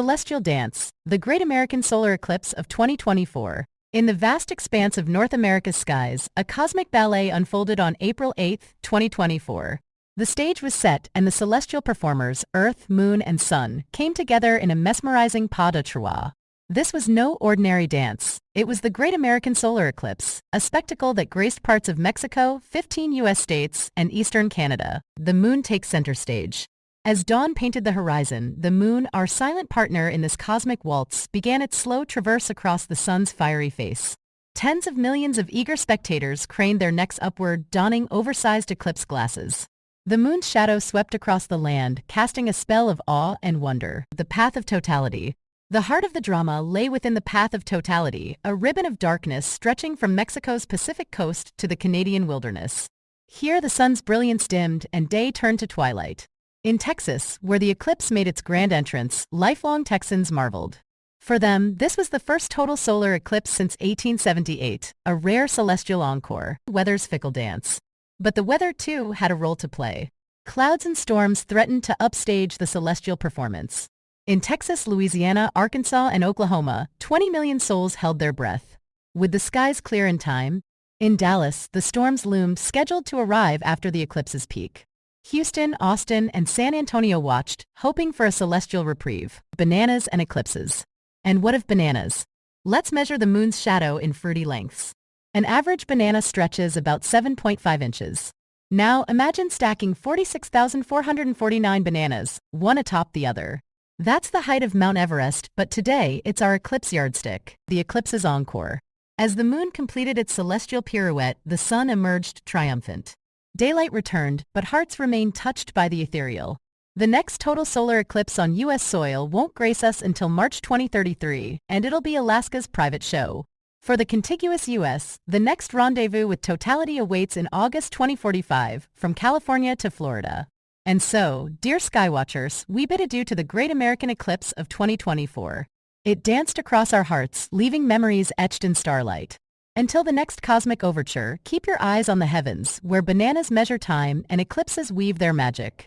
celestial dance, the Great American Solar Eclipse of 2024. In the vast expanse of North America's skies, a cosmic ballet unfolded on April 8, 2024. The stage was set and the celestial performers, Earth, Moon, and Sun, came together in a mesmerizing pas de trois. This was no ordinary dance. It was the Great American Solar Eclipse, a spectacle that graced parts of Mexico, 15 U.S. states, and eastern Canada. The moon takes center stage. As dawn painted the horizon, the moon, our silent partner in this cosmic waltz, began its slow traverse across the sun's fiery face. Tens of millions of eager spectators craned their necks upward, donning oversized eclipse glasses. The moon's shadow swept across the land, casting a spell of awe and wonder. The path of totality. The heart of the drama lay within the path of totality, a ribbon of darkness stretching from Mexico's Pacific coast to the Canadian wilderness. Here the sun's brilliance dimmed and day turned to twilight. In Texas, where the eclipse made its grand entrance, lifelong Texans marveled. For them, this was the first total solar eclipse since 1878, a rare celestial encore, weather's fickle dance. But the weather, too, had a role to play. Clouds and storms threatened to upstage the celestial performance. In Texas, Louisiana, Arkansas, and Oklahoma, 20 million souls held their breath. Would the skies clear in time? In Dallas, the storms loomed, scheduled to arrive after the eclipse's peak. Houston, Austin, and San Antonio watched, hoping for a celestial reprieve. Bananas and eclipses. And what of bananas? Let's measure the moon's shadow in fruity lengths. An average banana stretches about 7.5 inches. Now imagine stacking 46,449 bananas, one atop the other. That's the height of Mount Everest, but today it's our eclipse yardstick, the eclipse's encore. As the moon completed its celestial pirouette, the sun emerged triumphant. Daylight returned, but hearts remained touched by the ethereal. The next total solar eclipse on U.S. soil won't grace us until March 2033, and it'll be Alaska's private show. For the contiguous U.S., the next rendezvous with totality awaits in August 2045, from California to Florida. And so, dear Skywatchers, we bid adieu to the Great American Eclipse of 2024. It danced across our hearts, leaving memories etched in starlight. Until the next cosmic overture, keep your eyes on the heavens, where bananas measure time and eclipses weave their magic.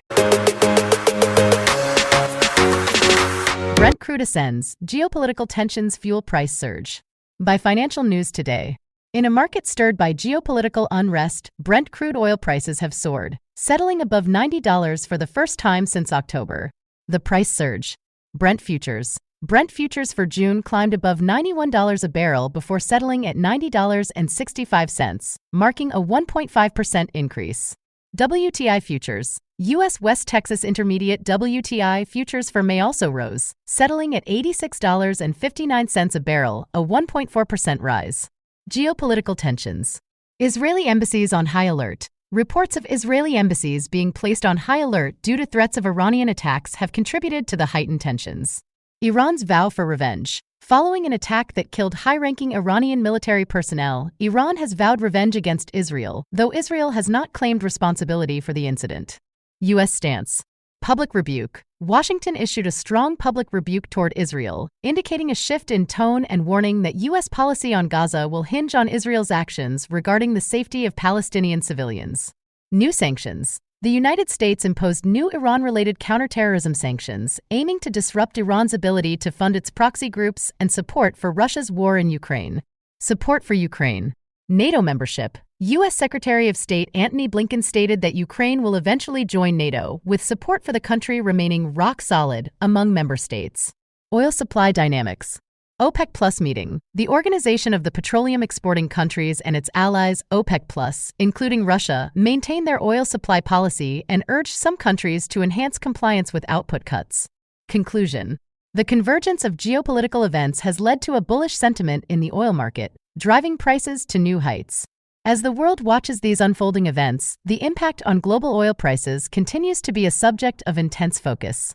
Brent crude ascends, geopolitical tensions fuel price surge. By Financial News Today. In a market stirred by geopolitical unrest, Brent crude oil prices have soared, settling above $90 for the first time since October. The price surge. Brent futures. Brent futures for June climbed above $91 a barrel before settling at $90.65, marking a 1.5% increase. WTI futures. U.S. West Texas Intermediate WTI futures for May also rose, settling at $86.59 a barrel, a 1.4% rise. Geopolitical tensions. Israeli embassies on high alert. Reports of Israeli embassies being placed on high alert due to threats of Iranian attacks have contributed to the heightened tensions. Iran's vow for revenge. Following an attack that killed high-ranking Iranian military personnel, Iran has vowed revenge against Israel, though Israel has not claimed responsibility for the incident. U.S. stance. Public rebuke. Washington issued a strong public rebuke toward Israel, indicating a shift in tone and warning that U.S. policy on Gaza will hinge on Israel's actions regarding the safety of Palestinian civilians. New sanctions. The United States imposed new Iran-related counterterrorism sanctions, aiming to disrupt Iran's ability to fund its proxy groups and support for Russia's war in Ukraine. Support for Ukraine. NATO membership. U.S. Secretary of State Antony Blinken stated that Ukraine will eventually join NATO, with support for the country remaining rock solid among member states. Oil supply dynamics. OPEC Plus meeting. The Organization of the Petroleum Exporting Countries and its allies, OPEC Plus, including Russia, maintain their oil supply policy and urge some countries to enhance compliance with output cuts. Conclusion. The convergence of geopolitical events has led to a bullish sentiment in the oil market, driving prices to new heights. As the world watches these unfolding events, the impact on global oil prices continues to be a subject of intense focus.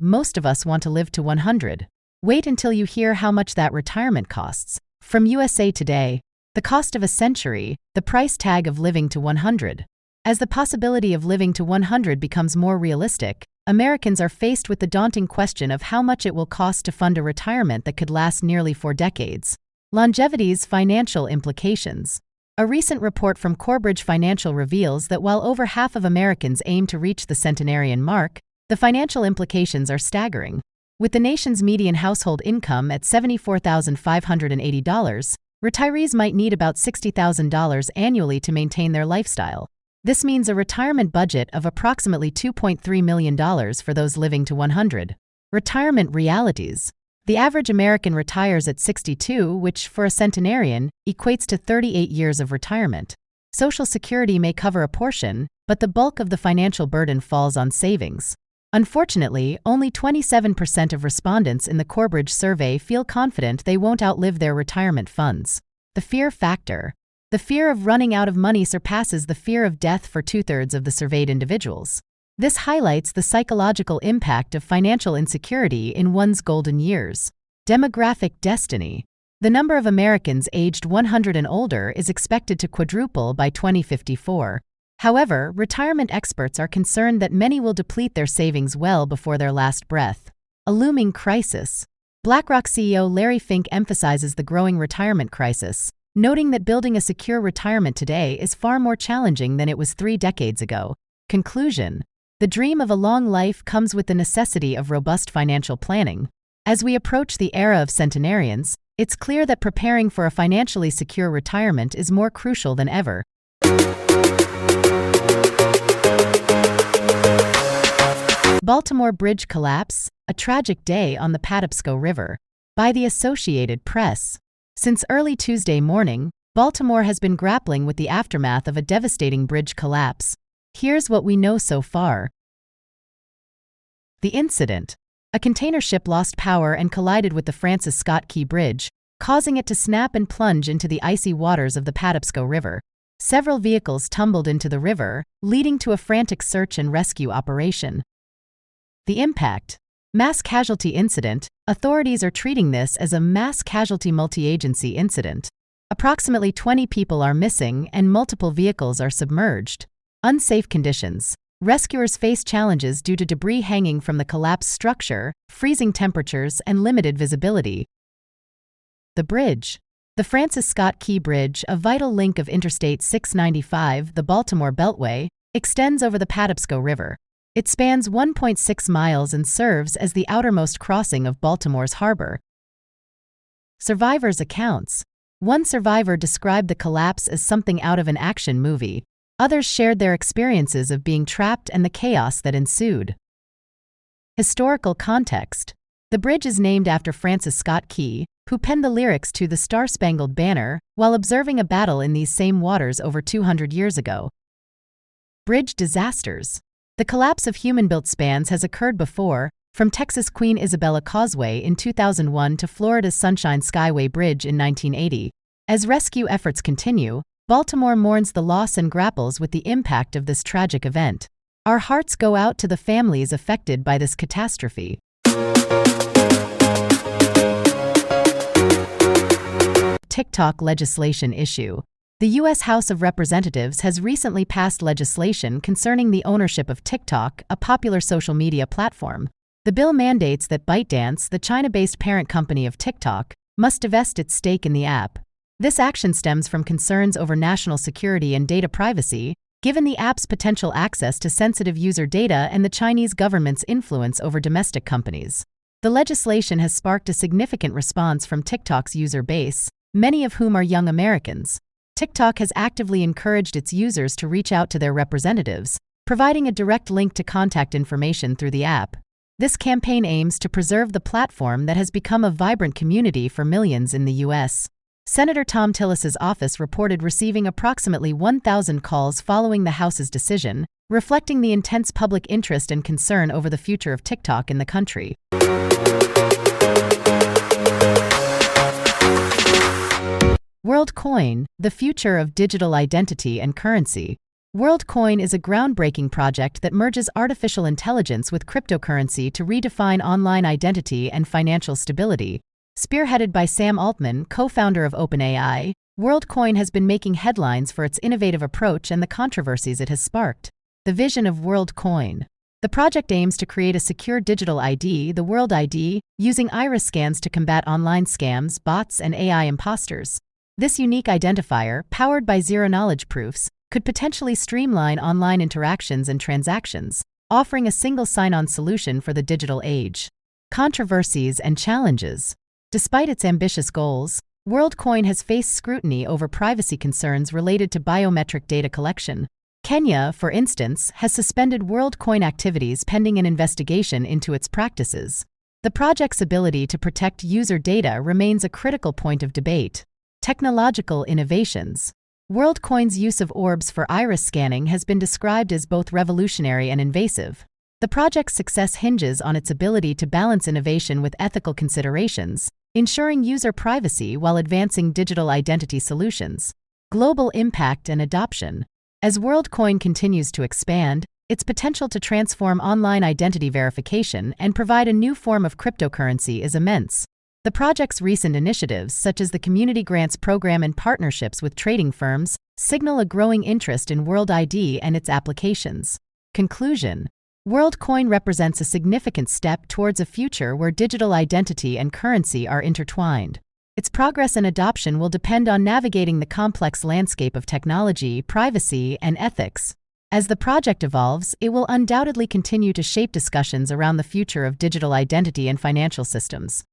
Most of us want to live to 100. Wait until you hear how much that retirement costs. From USA Today, the cost of a century, the price tag of living to 100. As the possibility of living to 100 becomes more realistic, Americans are faced with the daunting question of how much it will cost to fund a retirement that could last nearly 4 decades. Longevity's financial implications. A recent report from Corebridge Financial reveals that while over half of Americans aim to reach the centenarian mark, the financial implications are staggering. With the nation's median household income at $74,580, retirees might need about $60,000 annually to maintain their lifestyle. This means a retirement budget of approximately $2.3 million for those living to 100. Retirement realities. The average American retires at 62, which, for a centenarian, equates to 38 years of retirement. Social Security may cover a portion, but the bulk of the financial burden falls on savings. Unfortunately, only 27% of respondents in the Corebridge survey feel confident they won't outlive their retirement funds. The fear factor. The fear of running out of money surpasses the fear of death for 2/3 of the surveyed individuals. This highlights the psychological impact of financial insecurity in one's golden years. Demographic destiny. The number of Americans aged 100 and older is expected to quadruple by 2054. However, retirement experts are concerned that many will deplete their savings well before their last breath. A looming crisis. BlackRock CEO Larry Fink emphasizes the growing retirement crisis, noting that building a secure retirement today is far more challenging than it was 3 decades ago. Conclusion. The dream of a long life comes with the necessity of robust financial planning. As we approach the era of centenarians, it's clear that preparing for a financially secure retirement is more crucial than ever. Baltimore Bridge collapse, a tragic day on the Patapsco River. By the Associated Press. Since early Tuesday morning, Baltimore has been grappling with the aftermath of a devastating bridge collapse. Here's what we know so far. The incident. A container ship lost power and collided with the Francis Scott Key Bridge, causing it to snap and plunge into the icy waters of the Patapsco River. Several vehicles tumbled into the river, leading to a frantic search and rescue operation. The impact. Mass casualty incident. Authorities are treating this as a mass casualty multi-agency incident. Approximately 20 people are missing and multiple vehicles are submerged. Unsafe conditions. Rescuers face challenges due to debris hanging from the collapsed structure, freezing temperatures, and limited visibility. The bridge. The Francis Scott Key Bridge, a vital link of Interstate 695, the Baltimore Beltway, extends over the Patapsco River. It spans 1.6 miles and serves as the outermost crossing of Baltimore's harbor. Survivors' accounts. One survivor described the collapse as something out of an action movie. Others shared their experiences of being trapped and the chaos that ensued. Historical context. The bridge is named after Francis Scott Key, who penned the lyrics to the Star-Spangled Banner while observing a battle in these same waters over 200 years ago. Bridge disasters. The collapse of human-built spans has occurred before, from Texas' Queen Isabella Causeway in 2001 to Florida's Sunshine Skyway Bridge in 1980. As rescue efforts continue, Baltimore mourns the loss and grapples with the impact of this tragic event. Our hearts go out to the families affected by this catastrophe. TikTok legislation issue. The U.S. House of Representatives has recently passed legislation concerning the ownership of TikTok, a popular social media platform. The bill mandates that ByteDance, the China-based parent company of TikTok, must divest its stake in the app. This action stems from concerns over national security and data privacy, given the app's potential access to sensitive user data and the Chinese government's influence over domestic companies. The legislation has sparked a significant response from TikTok's user base, many of whom are young Americans. TikTok has actively encouraged its users to reach out to their representatives, providing a direct link to contact information through the app. This campaign aims to preserve the platform that has become a vibrant community for millions in the U.S. Senator Tom Tillis's office reported receiving approximately 1,000 calls following the House's decision, reflecting the intense public interest and concern over the future of TikTok in the country. WorldCoin, the future of digital identity and currency. WorldCoin is a groundbreaking project that merges artificial intelligence with cryptocurrency to redefine online identity and financial stability. Spearheaded by Sam Altman, co-founder of OpenAI, WorldCoin has been making headlines for its innovative approach and the controversies it has sparked. The vision of WorldCoin. The project aims to create a secure digital ID, the World ID, using iris scans to combat online scams, bots, and AI imposters. This unique identifier, powered by zero-knowledge proofs, could potentially streamline online interactions and transactions, offering a single sign-on solution for the digital age. Controversies and challenges. Despite its ambitious goals, WorldCoin has faced scrutiny over privacy concerns related to biometric data collection. Kenya, for instance, has suspended WorldCoin activities pending an investigation into its practices. The project's ability to protect user data remains a critical point of debate. Technological innovations. WorldCoin's use of orbs for iris scanning has been described as both revolutionary and invasive. The project's success hinges on its ability to balance innovation with ethical considerations, ensuring user privacy while advancing digital identity solutions. Global impact and adoption. As WorldCoin continues to expand, its potential to transform online identity verification and provide a new form of cryptocurrency is immense. The project's recent initiatives, such as the Community Grants Program and partnerships with trading firms, signal a growing interest in World ID and its applications. Conclusion. WorldCoin represents a significant step towards a future where digital identity and currency are intertwined. Its progress and adoption will depend on navigating the complex landscape of technology, privacy, and ethics. As the project evolves, it will undoubtedly continue to shape discussions around the future of digital identity and financial systems.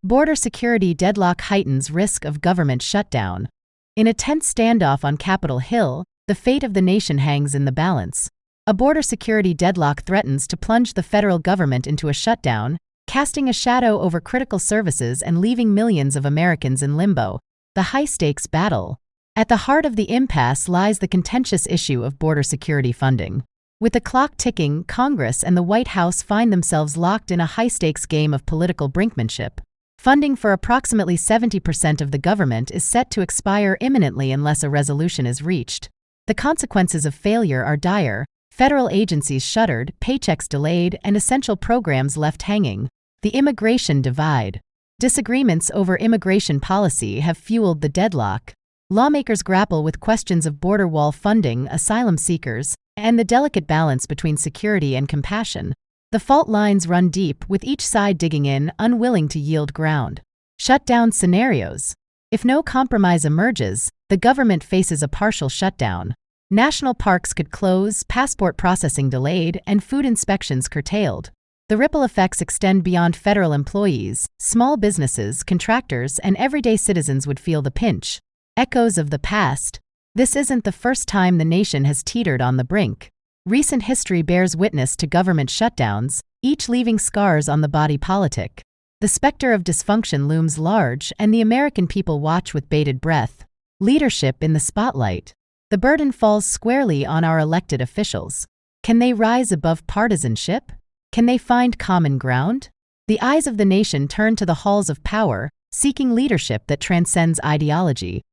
Border security deadlock heightens risk of government shutdown. In a tense standoff on Capitol Hill, the fate of the nation hangs in the balance. A border security deadlock threatens to plunge the federal government into a shutdown, casting a shadow over critical services and leaving millions of Americans in limbo. The high-stakes battle. At the heart of the impasse lies the contentious issue of border security funding. With the clock ticking, Congress and the White House find themselves locked in a high-stakes game of political brinkmanship. Funding for approximately 70% of the government is set to expire imminently unless a resolution is reached. The consequences of failure are dire: federal agencies shuttered, paychecks delayed, and essential programs left hanging. The immigration divide. Disagreements over immigration policy have fueled the deadlock. Lawmakers grapple with questions of border wall funding, asylum seekers, and the delicate balance between security and compassion. The fault lines run deep, with each side digging in, unwilling to yield ground. Shutdown scenarios. If no compromise emerges, the government faces a partial shutdown. National parks could close, passport processing delayed, and food inspections curtailed. The ripple effects extend beyond federal employees. Small businesses, contractors, and everyday citizens would feel the pinch. Echoes of the past. This isn't the first time the nation has teetered on the brink. Recent history bears witness to government shutdowns, each leaving scars on the body politic. The specter of dysfunction looms large, and the American people watch with bated breath. Leadership in the spotlight. The burden falls squarely on our elected officials. Can they rise above partisanship? Can they find common ground? The eyes of the nation turn to the halls of power, seeking leadership that transcends ideology.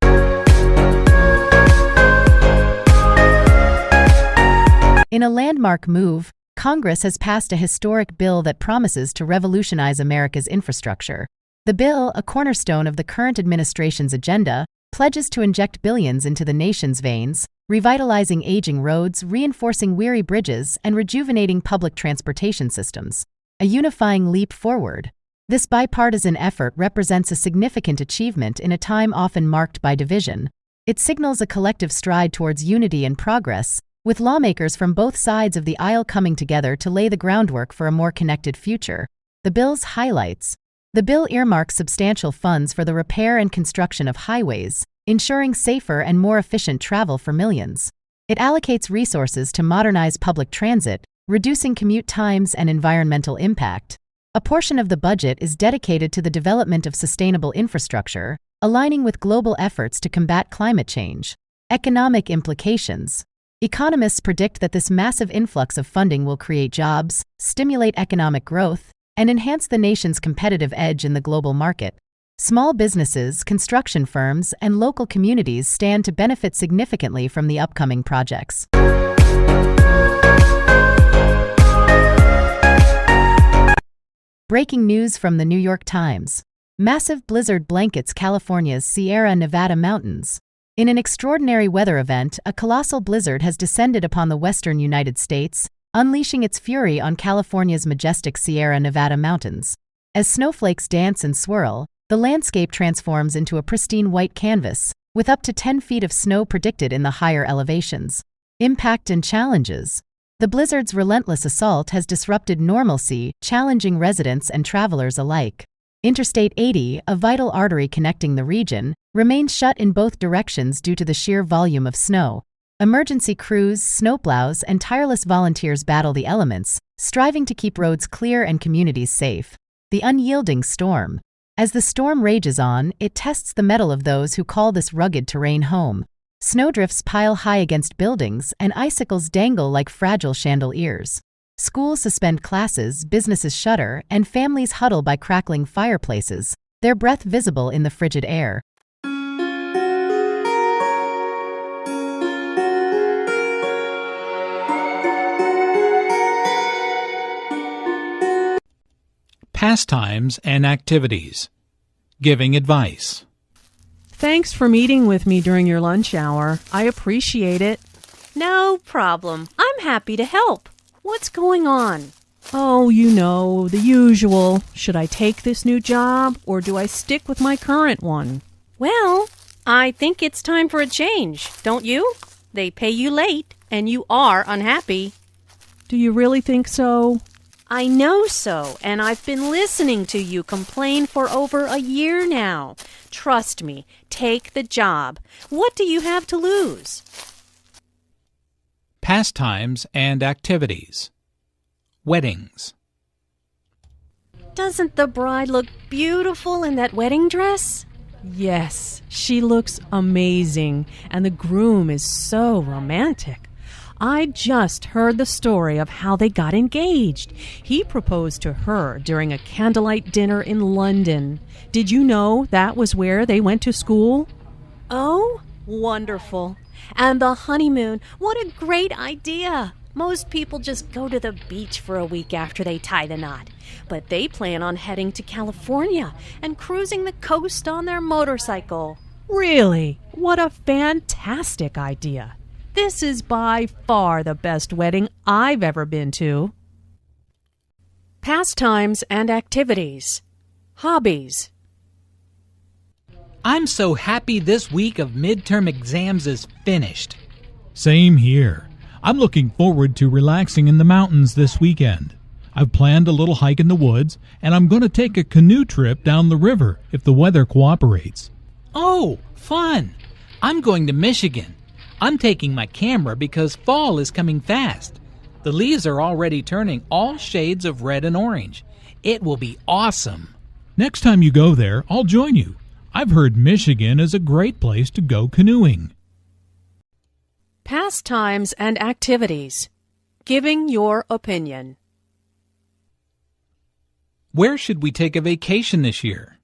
In a landmark move, Congress has passed a historic bill that promises to revolutionize America's infrastructure. The bill, a cornerstone of the current administration's agenda, pledges to inject billions into the nation's veins, revitalizing aging roads, reinforcing weary bridges, and rejuvenating public transportation systems. A unifying leap forward. This bipartisan effort represents a significant achievement in a time often marked by division. It signals a collective stride towards unity and progress, with lawmakers from both sides of the aisle coming together to lay the groundwork for a more connected future. The bill's highlights. The bill earmarks substantial funds for the repair and construction of highways, ensuring safer and more efficient travel for millions. It allocates resources to modernize public transit, reducing commute times and environmental impact. A portion of the budget is dedicated to the development of sustainable infrastructure, aligning with global efforts to combat climate change. Economic implications. Economists predict that this massive influx of funding will create jobs, stimulate economic growth, and enhance the nation's competitive edge in the global market. Small businesses, construction firms, and local communities stand to benefit significantly from the upcoming projects. Breaking news from the New York Times. Massive blizzard blankets California's Sierra Nevada mountains. In an extraordinary weather event, a colossal blizzard has descended upon the western United States, unleashing its fury on California's majestic Sierra Nevada mountains. As snowflakes dance and swirl, the landscape transforms into a pristine white canvas, with up to 10 feet of snow predicted in the higher elevations. Impact and challenges. The blizzard's relentless assault has disrupted normalcy, challenging residents and travelers alike. Interstate 80, a vital artery connecting the region, remains shut in both directions due to the sheer volume of snow. Emergency crews, snowplows, and tireless volunteers battle the elements, striving to keep roads clear and communities safe. The unyielding storm. As the storm rages on, it tests the mettle of those who call this rugged terrain home. Snowdrifts pile high against buildings, and icicles dangle like fragile chandeliers. Schools suspend classes, businesses shutter, and families huddle by crackling fireplaces, their breath visible in the frigid air. Pastimes and activities. Giving advice. Thanks for meeting with me during your lunch hour. I appreciate it. No problem. I'm happy to help. What's going on? Oh, you know, the usual. Should I take this new job or do I stick with my current one? Well, I think it's time for a change, don't you? They pay you late and you are unhappy. Do you really think so? I know so, and I've been listening to you complain for over a year now. Trust me, take the job. What do you have to lose? Pastimes and activities. Weddings. Doesn't the bride look beautiful in that wedding dress? Yes, she looks amazing, and the groom is so romantic. I just heard the story of how they got engaged. He proposed to her during a candlelight dinner in London. Did you know that was where they went to school? Oh, wonderful. And the honeymoon, what a great idea. Most people just go to the beach for a week after they tie the knot. But they plan on heading to California and cruising the coast on their motorcycle. Really? What a fantastic idea. This is by far the best wedding I've ever been to. Pastimes and activities. Hobbies. I'm so happy this week of midterm exams is finished. Same here. I'm looking forward to relaxing in the mountains this weekend. I've planned a little hike in the woods, and I'm going to take a canoe trip down the river if the weather cooperates. Oh, fun! I'm going to Michigan. I'm taking my camera because fall is coming fast. The leaves are already turning all shades of red and orange. It will be awesome. Next time you go there, I'll join you. I've heard Michigan is a great place to go canoeing. Pastimes and activities. Giving your opinion. Where should we take a vacation this year?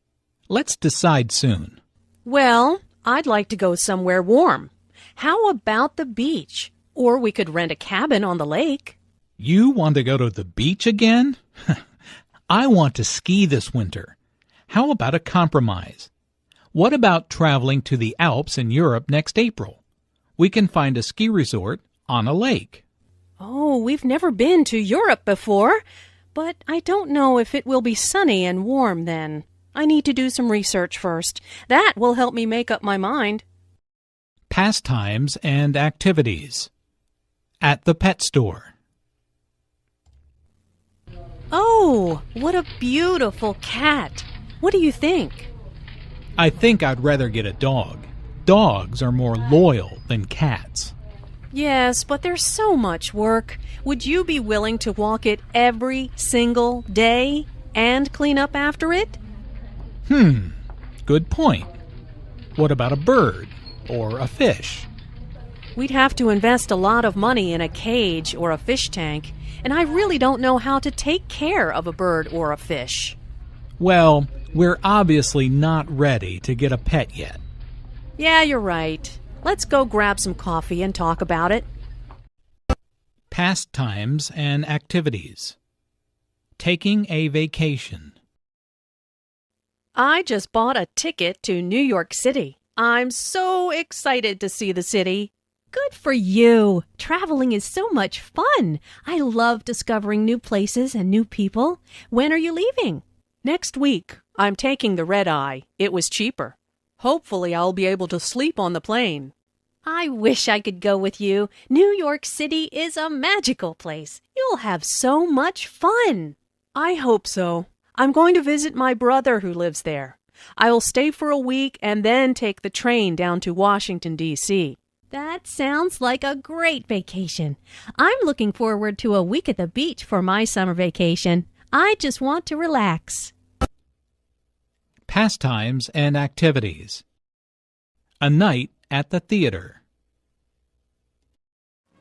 Let's decide soon. Well, I'd like to go somewhere warm. How about the beach? Or we could rent a cabin on the lake. You want to go to the beach again? I want to ski this winter. How about a compromise? What about traveling to the Alps in Europe next April? We can find a ski resort on a lake. Oh, we've never been to Europe before, but I don't know if it will be sunny and warm then. I need to do some research first. That will help me make up my mind. Pastimes and activities. At the pet store. Oh, what a beautiful cat. What do you think? I think I'd rather get a dog. Dogs are more loyal than cats. Yes, but there's so much work. Would you be willing to walk it every single day and clean up after it? Good point. What about a bird or a fish? We'd have to invest a lot of money in a cage or a fish tank, and I really don't know how to take care of a bird or a fish. Well, we're obviously not ready to get a pet yet. Yeah, you're right. Let's go grab some coffee and talk about it. Pastimes and activities. Taking a vacation. I just bought a ticket to New York City. I'm so excited to see the city. Good for you. Traveling is so much fun. I love discovering new places and new people. When are you leaving? Next week, I'm taking the red-eye. It was cheaper. Hopefully, I'll be able to sleep on the plane. I wish I could go with you. New York City is a magical place. You'll have so much fun. I hope so. I'm going to visit my brother who lives there. I will stay for a week and then take the train down to Washington, D.C. That sounds like a great vacation. I'm looking forward to a week at the beach for my summer vacation. I just want to relax. Pastimes and activities. A night at the theater.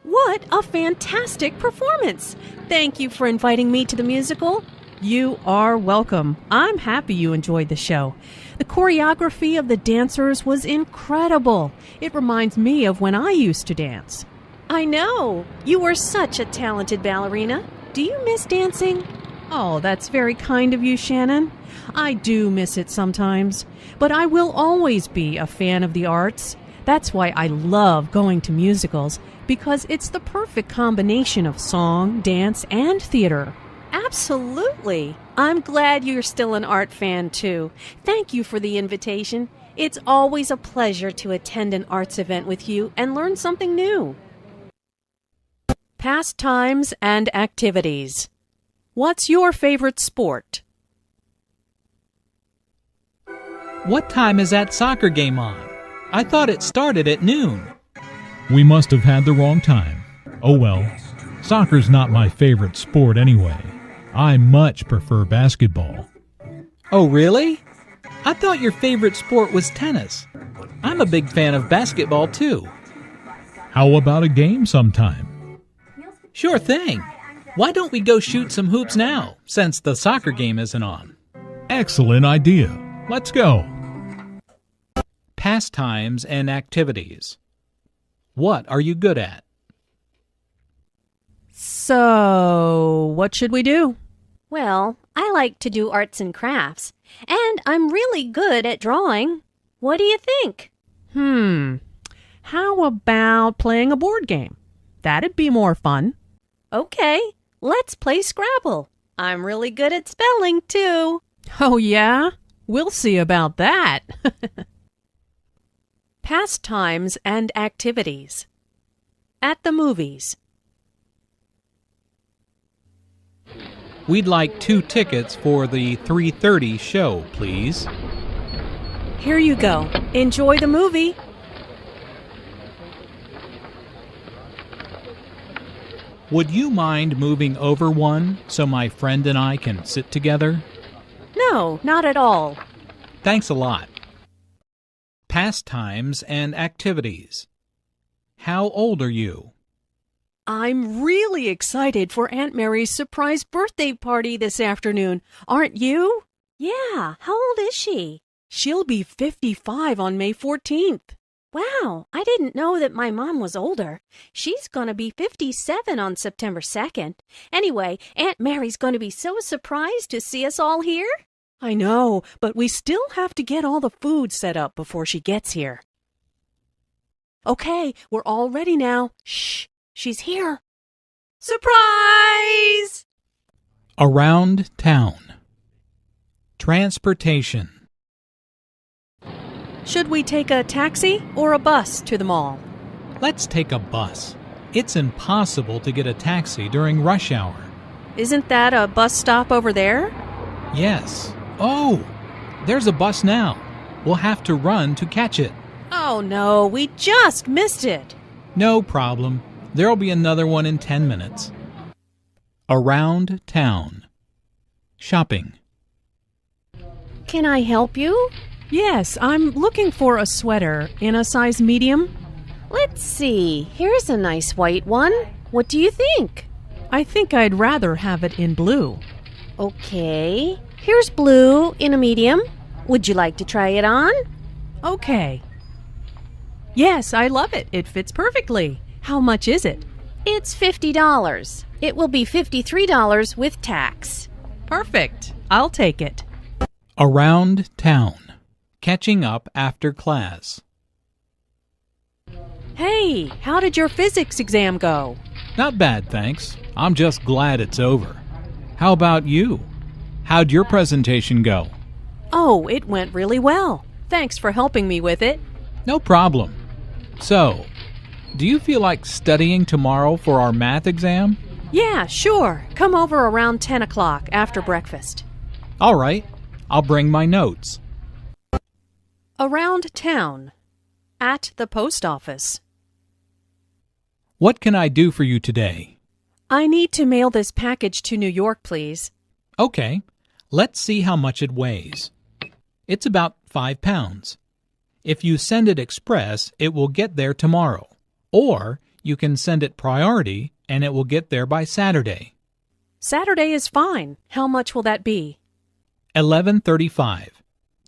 What a fantastic performance! Thank you for inviting me to the musical. You are welcome. I'm happy you enjoyed the show. The choreography of the dancers was incredible. It reminds me of when I used to dance. I know. You were such a talented ballerina. Do you miss dancing? Oh, that's very kind of you, Shannon. I do miss it sometimes, but I will always be a fan of the arts. That's why I love going to musicals, because it's the perfect combination of song, dance, and theater. Absolutely. I'm glad you're still an art fan, too. Thank you for the invitation. It's always a pleasure to attend an arts event with you and learn something new. Pastimes and activities. What's your favorite sport? What time is that soccer game on? I thought it started at noon. We must have had the wrong time. Oh well, soccer's not my favorite sport anyway. I much prefer basketball. Oh, really? I thought your favorite sport was tennis. I'm a big fan of basketball, too. How about a game sometime? Sure thing. Why don't we go shoot some hoops now, since the soccer game isn't on? Excellent idea. Let's go. Pastimes and activities. What are you good at? So, what should we do? Well, I like to do arts and crafts, and I'm really good at drawing. What do you think? How about playing a board game? That'd be more fun. Okay, let's play Scrabble. I'm really good at spelling, too. Oh, yeah? We'll see about that. Pastimes and activities. At the movies. We'd like 2 tickets for the 3:30 show, please. Here you go. Enjoy the movie. Would you mind moving over one so my friend and I can sit together? No, not at all. Thanks a lot. Pastimes and activities. How old are you? I'm really excited for Aunt Mary's surprise birthday party this afternoon. Aren't you? Yeah, how old is she? She'll be 55 on May 14th. Wow, I didn't know that my mom was older. She's going to be 57 on September 2nd. Anyway, Aunt Mary's going to be so surprised to see us all here. I know, but we still have to get all the food set up before she gets here. Okay, we're all ready now. Shh, she's here. Surprise! Around town. Transportation. Should we take a taxi or a bus to the mall? Let's take a bus. It's impossible to get a taxi during rush hour. Isn't that a bus stop over there? Yes. Oh, there's a bus now. We'll have to run to catch it. Oh no, we just missed it. No problem. There'll be another one in 10 minutes. Around town. Shopping. Can I help you? Yes, I'm looking for a sweater in a size medium. Let's see. Here's a nice white one. What do you think? I think I'd rather have it in blue. Okay. Here's blue in a medium. Would you like to try it on? Okay. Yes, I love it. It fits perfectly. How much is it? It's $50. It will be $53 with tax. Perfect. I'll take it. Around town. Catching up after class. Hey, how did your physics exam go? Not bad, thanks. I'm just glad it's over. How about you? How'd your presentation go? Oh, it went really well. Thanks for helping me with it. No problem. So, do you feel like studying tomorrow for our math exam? Yeah, sure. Come over around 10 o'clock after breakfast. All right. I'll bring my notes. Around town. At the post office. What can I do for you today? I need to mail this package to New York, please. Okay. Let's see how much it weighs. It's about 5 pounds. If you send it express, it will get there tomorrow. Or you can send it priority and it will get there by Saturday. Saturday is fine. How much will that be? $11.35.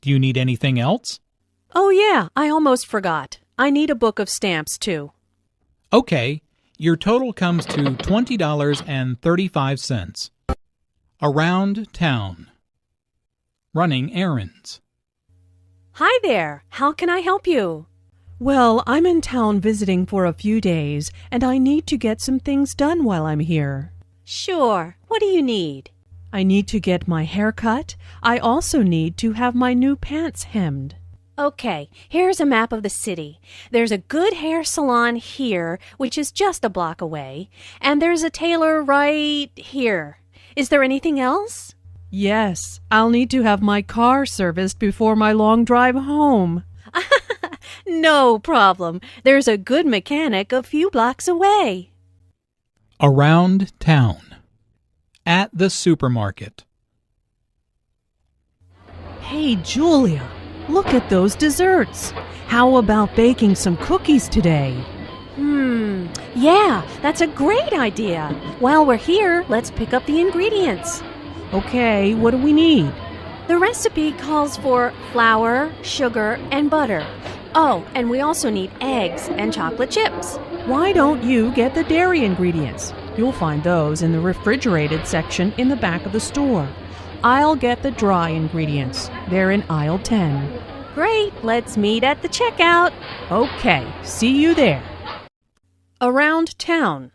Do you need anything else? Oh, yeah, I almost forgot. I need a book of stamps, too. Okay, your total comes to $20.35. Around town. Running errands. Hi there. How can I help you? Well, I'm in town visiting for a few days, and I need to get some things done while I'm here. Sure. What do you need? I need to get my hair cut. I also need to have my new pants hemmed. Okay, here's a map of the city. There's a good hair salon here, which is just a block away, and there's a tailor right here. Is there anything else? Yes, I'll need to have my car serviced before my long drive home. No problem. There's a good mechanic a few blocks away. Around town. At the supermarket. Hey, Julia, look at those desserts. How about baking some cookies today? Yeah, that's a great idea. While we're here, let's pick up the ingredients. Okay, what do we need? The recipe calls for flour, sugar, and butter. Oh, and we also need eggs and chocolate chips. Why don't you get the dairy ingredients? You'll find those in the refrigerated section in the back of the store. I'll get the dry ingredients. They're in aisle 10. Great, let's meet at the checkout. Okay, see you there. Around town.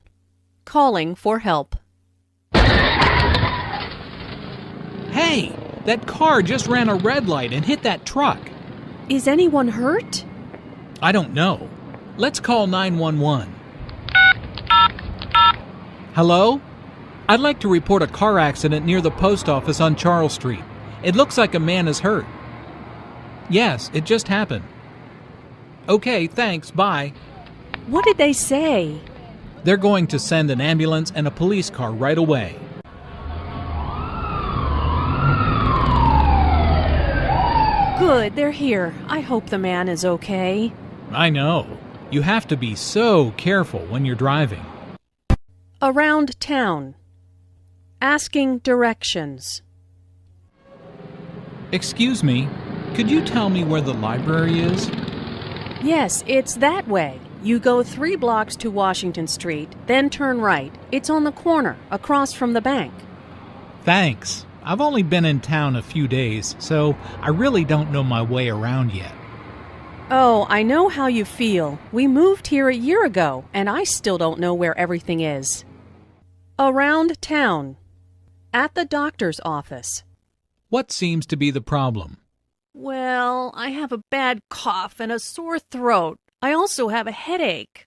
Calling for help. Hey, that car just ran a red light and hit that truck. Is anyone hurt? I don't know. Let's call 911. Hello? I'd like to report a car accident near the post office on Charles Street. It looks like a man is hurt. Yes, it just happened. Okay, thanks, bye. What did they say? They're going to send an ambulance and a police car right away. Good, they're here. I hope the man is okay. I know. You have to be so careful when you're driving. Around town. Asking directions. Excuse me, could you tell me where the library is? Yes, it's that way. You go 3 blocks to Washington Street, then turn right. It's on the corner, across from the bank. Thanks. I've only been in town a few days, so I really don't know my way around yet. Oh, I know how you feel. We moved here a year ago, and I still don't know where everything is. Around town. At the doctor's office. What seems to be the problem? Well, I have a bad cough and a sore throat. I also have a headache.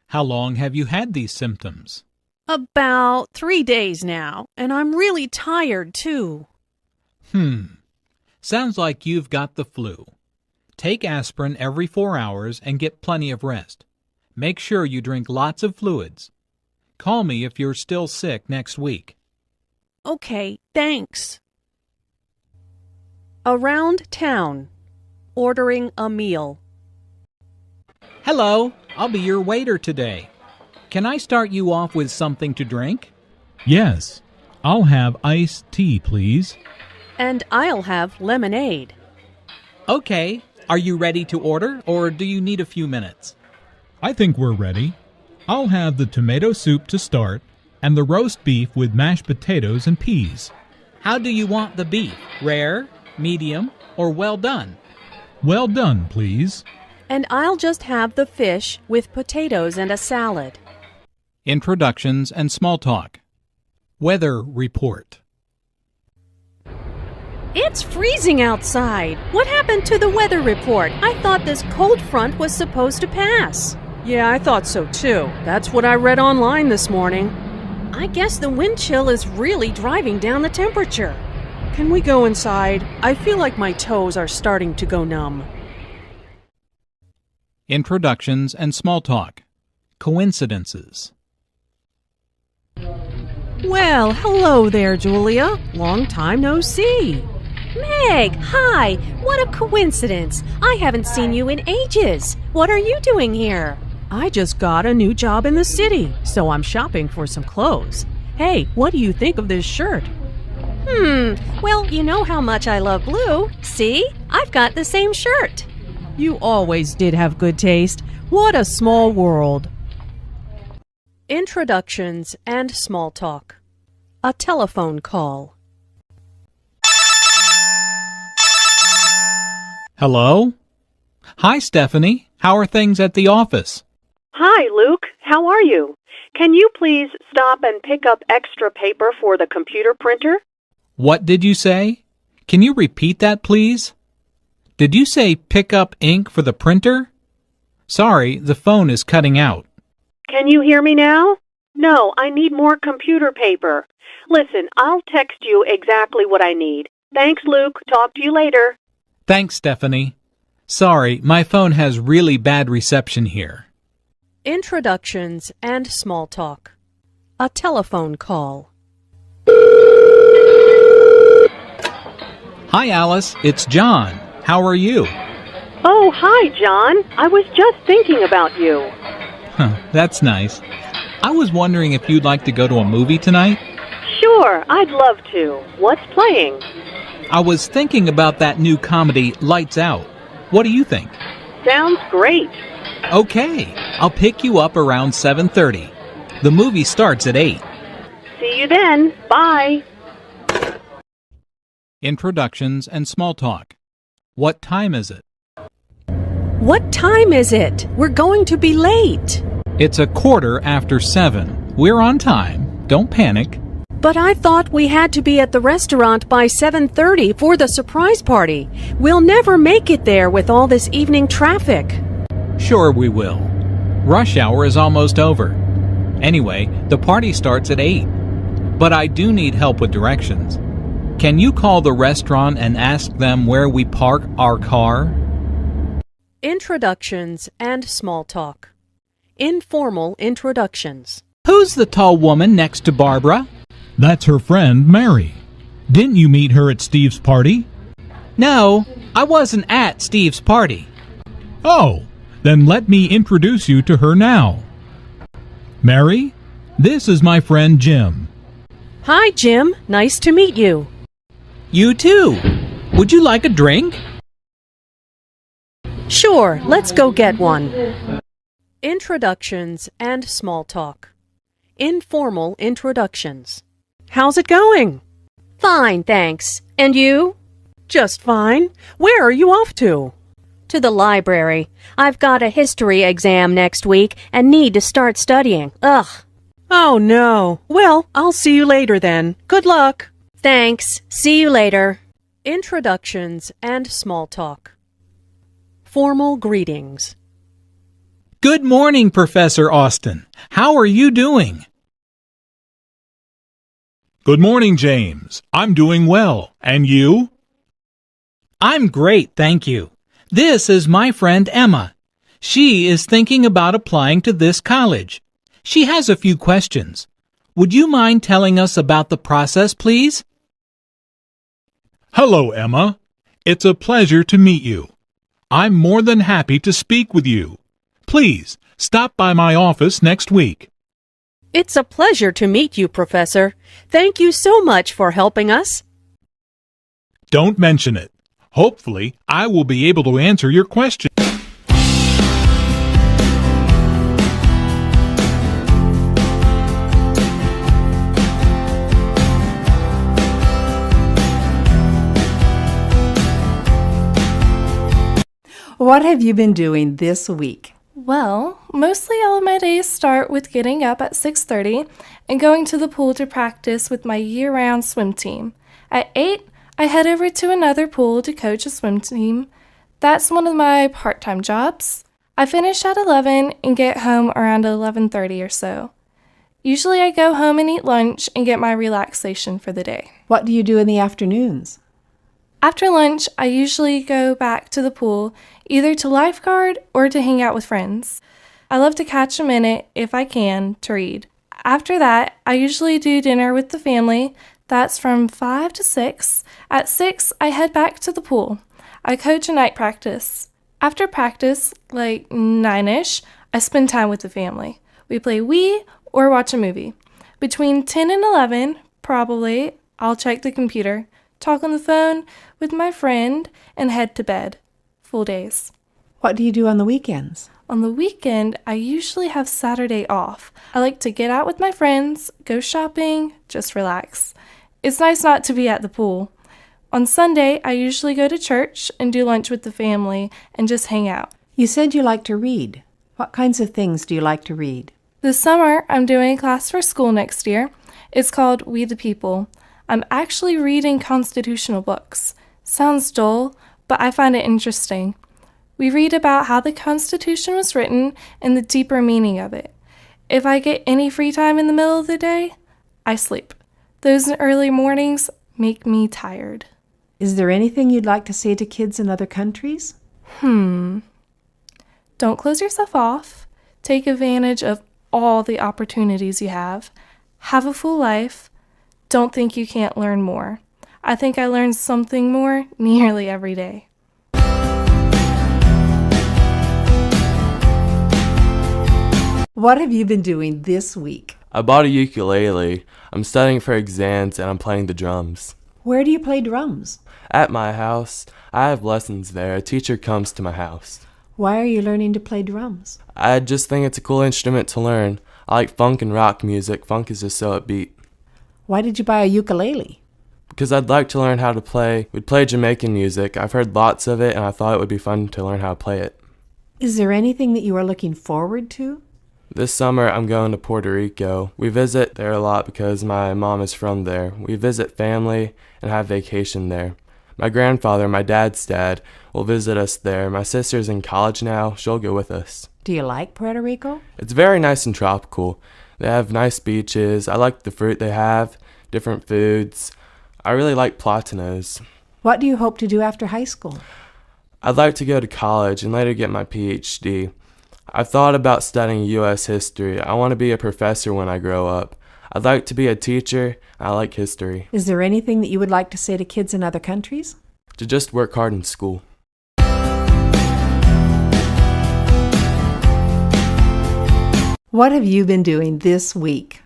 How long have you had these symptoms? About 3 days now, and I'm really tired, too. Sounds like you've got the flu. Take aspirin every 4 hours and get plenty of rest. Make sure you drink lots of fluids. Call me if you're still sick next week. Okay, thanks. Around town. Ordering a meal. Hello, I'll be your waiter today. Can I start you off with something to drink? Yes. I'll have iced tea, please. And I'll have lemonade. Okay, are you ready to order, or do you need a few minutes? I think we're ready. I'll have the tomato soup to start, and the roast beef with mashed potatoes and peas. How do you want the beef? Rare, medium, or well done? Well done, please. And I'll just have the fish with potatoes and a salad. Introductions and small talk. Weather report. It's freezing outside. What happened to the weather report? I thought this cold front was supposed to pass. Yeah, I thought so too. That's what I read online this morning. I guess the wind chill is really driving down the temperature. Can we go inside? I feel like my toes are starting to go numb. Introductions and small talk. Coincidences. Well, hello there, Julia. Long time no see. Meg, hi! What a coincidence! I haven't seen you in ages. What are you doing here? I just got a new job in the city, so I'm shopping for some clothes. Hey, what do you think of this shirt? Well, you know how much I love blue. See? I've got the same shirt. You always did have good taste. What a small world. Introductions and small talk. A telephone call. Hello? Hi, Stephanie. How are things at the office? Hi, Luke. How are you? Can you please stop and pick up extra paper for the computer printer? What did you say? Can you repeat that, please? Did you say pick up ink for the printer? Sorry, the phone is cutting out. Can you hear me now? No, I need more computer paper. Listen, I'll text you exactly what I need. Thanks, Luke. Talk to you later. Thanks, Stephanie. Sorry, my phone has really bad reception here. Introductions and small talk. A telephone call. Hi, Alice. It's John. How are you? Oh, hi, John. I was just thinking about you. That's nice. I was wondering if you'd like to go to a movie tonight? Sure, I'd love to. What's playing? I was thinking about that new comedy, Lights Out. What do you think? Sounds great. Okay, I'll pick you up around 7:30. The movie starts at 8. See you then. Bye. Introductions and small talk. What time is it? What time is it? We're going to be late. It's 7:15. We're on time. Don't panic. But I thought we had to be at the restaurant by 7:30 for the surprise party. We'll never make it there with all this evening traffic. Sure we will. Rush hour is almost over. Anyway, the party starts at 8. But I do need help with directions. Can you call the restaurant and ask them where we park our car? Introductions and small talk. Informal introductions. Who's the tall woman next to Barbara? That's her friend, Mary. Didn't you meet her at Steve's party? No, I wasn't at Steve's party. Oh, then let me introduce you to her now. Mary, this is my friend Jim. Hi, Jim. Nice to meet you. You too. Would you like a drink? Sure, let's go get one. Introductions and small talk. Informal introductions. How's it going? Fine, thanks. And you? Just fine. Where are you off to? To the library. I've got a history exam next week and need to start studying. Ugh. Oh, no. Well, I'll see you later then. Good luck. Thanks. See you later. Introductions and small talk. Formal greetings. Good morning, Professor Austin. How are you doing? Good morning, James. I'm doing well. And you? I'm great, thank you. This is my friend Emma. She is thinking about applying to this college. She has a few questions. Would you mind telling us about the process, please? Hello, Emma. It's a pleasure to meet you. I'm more than happy to speak with you. Please, stop by my office next week. It's a pleasure to meet you, Professor. Thank you so much for helping us. Don't mention it. Hopefully, I will be able to answer your question. What have you been doing this week? Well, mostly all of my days start with getting up at 6:30 and going to the pool to practice with my year-round swim team. At 8, I head over to another pool to coach a swim team. That's one of my part-time jobs. I finish at 11 and get home around 11:30 or so. Usually I go home and eat lunch and get my relaxation for the day. What do you do in the afternoons? After lunch, I usually go back to the pool, either to lifeguard or to hang out with friends. I love to catch a minute, if I can, to read. After that, I usually do dinner with the family. That's from 5 to 6. At 6, I head back to the pool. I coach a night practice. After practice, like 9-ish, I spend time with the family. We play Wii or watch a movie. Between 10 and 11, probably, I'll check the computer, talk on the phone with my friend, and head to bed. Full days. What do you do on the weekends? On the weekend, I usually have Saturday off. I like to get out with my friends, go shopping, just relax. It's nice not to be at the pool. On Sunday, I usually go to church and do lunch with the family and just hang out. You said you like to read. What kinds of things do you like to read? This summer, I'm doing a class for school next year. It's called We the People. I'm actually reading constitutional books. Sounds dull, but I find it interesting. We read about how the Constitution was written and the deeper meaning of it. If I get any free time in the middle of the day, I sleep. Those early mornings make me tired. Is there anything you'd like to say to kids in other countries? Don't close yourself off. Take advantage of all the opportunities you have. Have a full life. Don't think you can't learn more. I think I learn something more nearly every day. What have you been doing this week? I bought a ukulele. I'm studying for exams and I'm playing the drums. Where do you play drums? At my house, I have lessons there. A teacher comes to my house. Why are you learning to play drums? I just think it's a cool instrument to learn. I like funk and rock music. Funk is just so upbeat. Why did you buy a ukulele? Because I'd like to learn how to play. We'd play Jamaican music. I've heard lots of it and I thought it would be fun to learn how to play it. Is there anything that you are looking forward to? This summer, I'm going to Puerto Rico. We visit there a lot because my mom is from there. We visit family and have vacation there. My grandfather, my dad's dad, will visit us there. My sister's in college now. She'll go with us. Do you like Puerto Rico? It's very nice and tropical. They have nice beaches. I like the fruit they have, different foods. I really like platanos. What do you hope to do after high school? I'd like to go to college and later get my PhD. I've thought about studying U.S. history. I want to be a professor when I grow up. I'd like to be a teacher. I like history. Is there anything that you would like to say to kids in other countries? To just work hard in school. What have you been doing this week?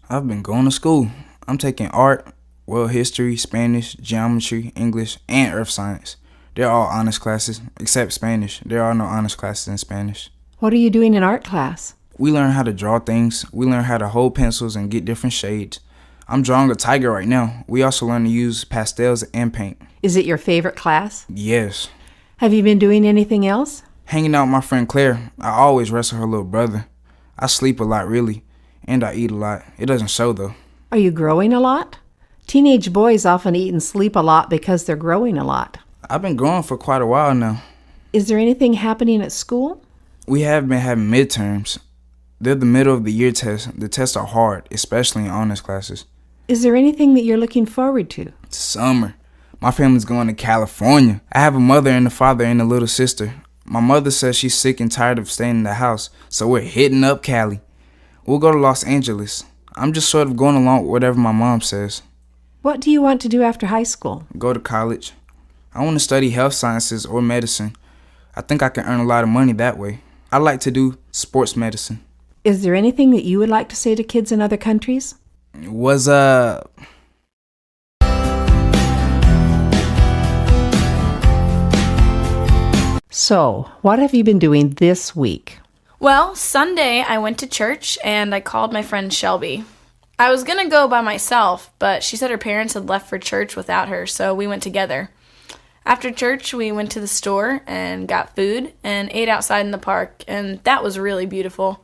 I've been going to school. I'm taking art, world history, Spanish, geometry, English, and earth science. They're all honors classes, except Spanish. There are no honors classes in Spanish. What are you doing in art class? We learn how to draw things. We learn how to hold pencils and get different shades. I'm drawing a tiger right now. We also learn to use pastels and paint. Is it your favorite class? Yes. Have you been doing anything else? Hanging out with my friend Claire. I always wrestle her little brother. I sleep a lot, really, and I eat a lot. It doesn't show, though. Are you growing a lot? Teenage boys often eat and sleep a lot because they're growing a lot. I've been growing for quite a while now. Is there anything happening at school? We have been having midterms. They're the middle of the year tests. The tests are hard, especially in honors classes. Is there anything that you're looking forward to? It's summer. My family's going to California. I have a mother and a father and a little sister. My mother says she's sick and tired of staying in the house, so we're hitting up Cali. We'll go to Los Angeles. I'm just sort of going along with whatever my mom says. What do you want to do after high school? Go to college. I want to study health sciences or medicine. I think I can earn a lot of money that way. I like to do sports medicine. Is there anything that you would like to say to kids in other countries? What's up? So, what have you been doing this week? Well, Sunday I went to church and I called my friend Shelby. I was going to go by myself, but she said her parents had left for church without her, so we went together. After church, we went to the store and got food and ate outside in the park, and that was really beautiful.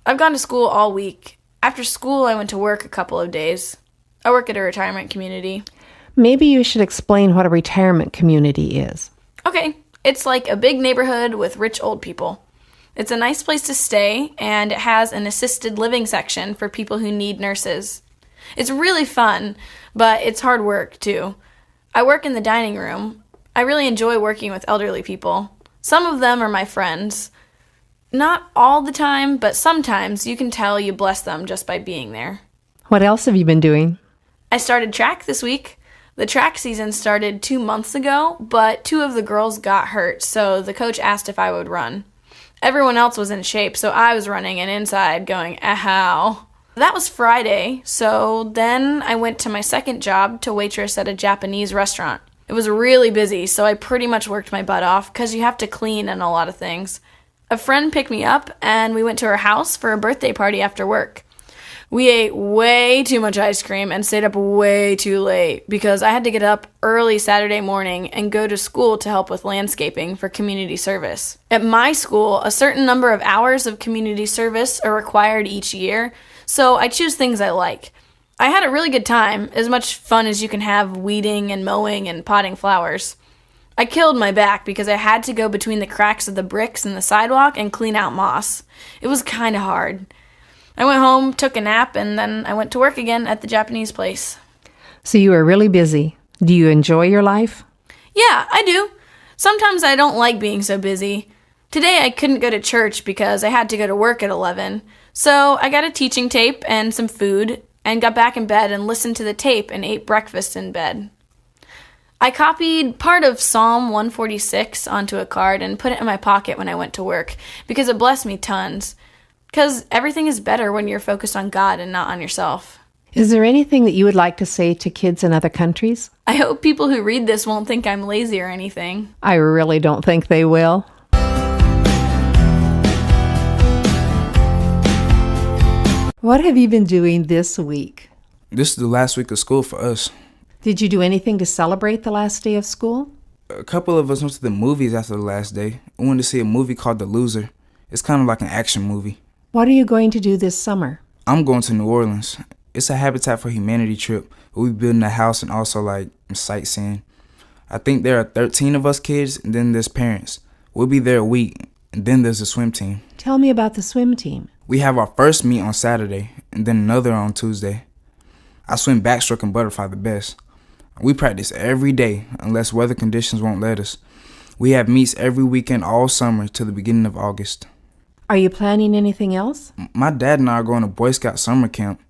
I've gone to school all week. After school, I went to work a couple of days. I work at a retirement community. Maybe you should explain what a retirement community is. Okay, it's like a big neighborhood with rich old people. It's a nice place to stay, and it has an assisted living section for people who need nurses. It's really fun, but it's hard work, too. I work in the dining room. I really enjoy working with elderly people. Some of them are my friends. Not all the time, but sometimes you can tell you bless them just by being there. What else have you been doing? I started track this week. The track season started 2 months ago, but 2 of the girls got hurt, so the coach asked if I would run. Everyone else was in shape, so I was running and inside going, ow. That was Friday, so then I went to my second job to waitress at a Japanese restaurant. It was really busy, so I pretty much worked my butt off because you have to clean and a lot of things. A friend picked me up, and we went to her house for a birthday party after work. We ate way too much ice cream and stayed up way too late because I had to get up early Saturday morning and go to school to help with landscaping for community service. At my school, a certain number of hours of community service are required each year, so I choose things I like. I had a really good time, as much fun as you can have weeding and mowing and potting flowers. I killed my back because I had to go between the cracks of the bricks in the sidewalk and clean out moss. It was kind of hard. I went home, took a nap, and then I went to work again at the Japanese place. So you were really busy. Do you enjoy your life? Yeah, I do. Sometimes I don't like being so busy. Today I couldn't go to church because I had to go to work at 11. So I got a teaching tape and some food and got back in bed and listened to the tape and ate breakfast in bed. I copied part of Psalm 146 onto a card and put it in my pocket when I went to work because it blessed me tons. Because everything is better when you're focused on God and not on yourself. Is there anything that you would like to say to kids in other countries? I hope people who read this won't think I'm lazy or anything. I really don't think they will. What have you been doing this week? This is the last week of school for us. Did you do anything to celebrate the last day of school? A couple of us went to the movies after the last day. We went to see a movie called The Loser. It's kind of like an action movie. What are you going to do this summer? I'm going to New Orleans. It's a Habitat for Humanity trip. We'll be building a house and also like sightseeing. I think there are 13 of us kids and then there's parents. We'll be there a week and then there's a swim team. Tell me about the swim team. We have our first meet on Saturday and then another on Tuesday. I swim backstroke and butterfly the best. We practice every day unless weather conditions won't let us. We have meets every weekend all summer to the beginning of August. Are you planning anything else? My dad and I are going to Boy Scout summer camp.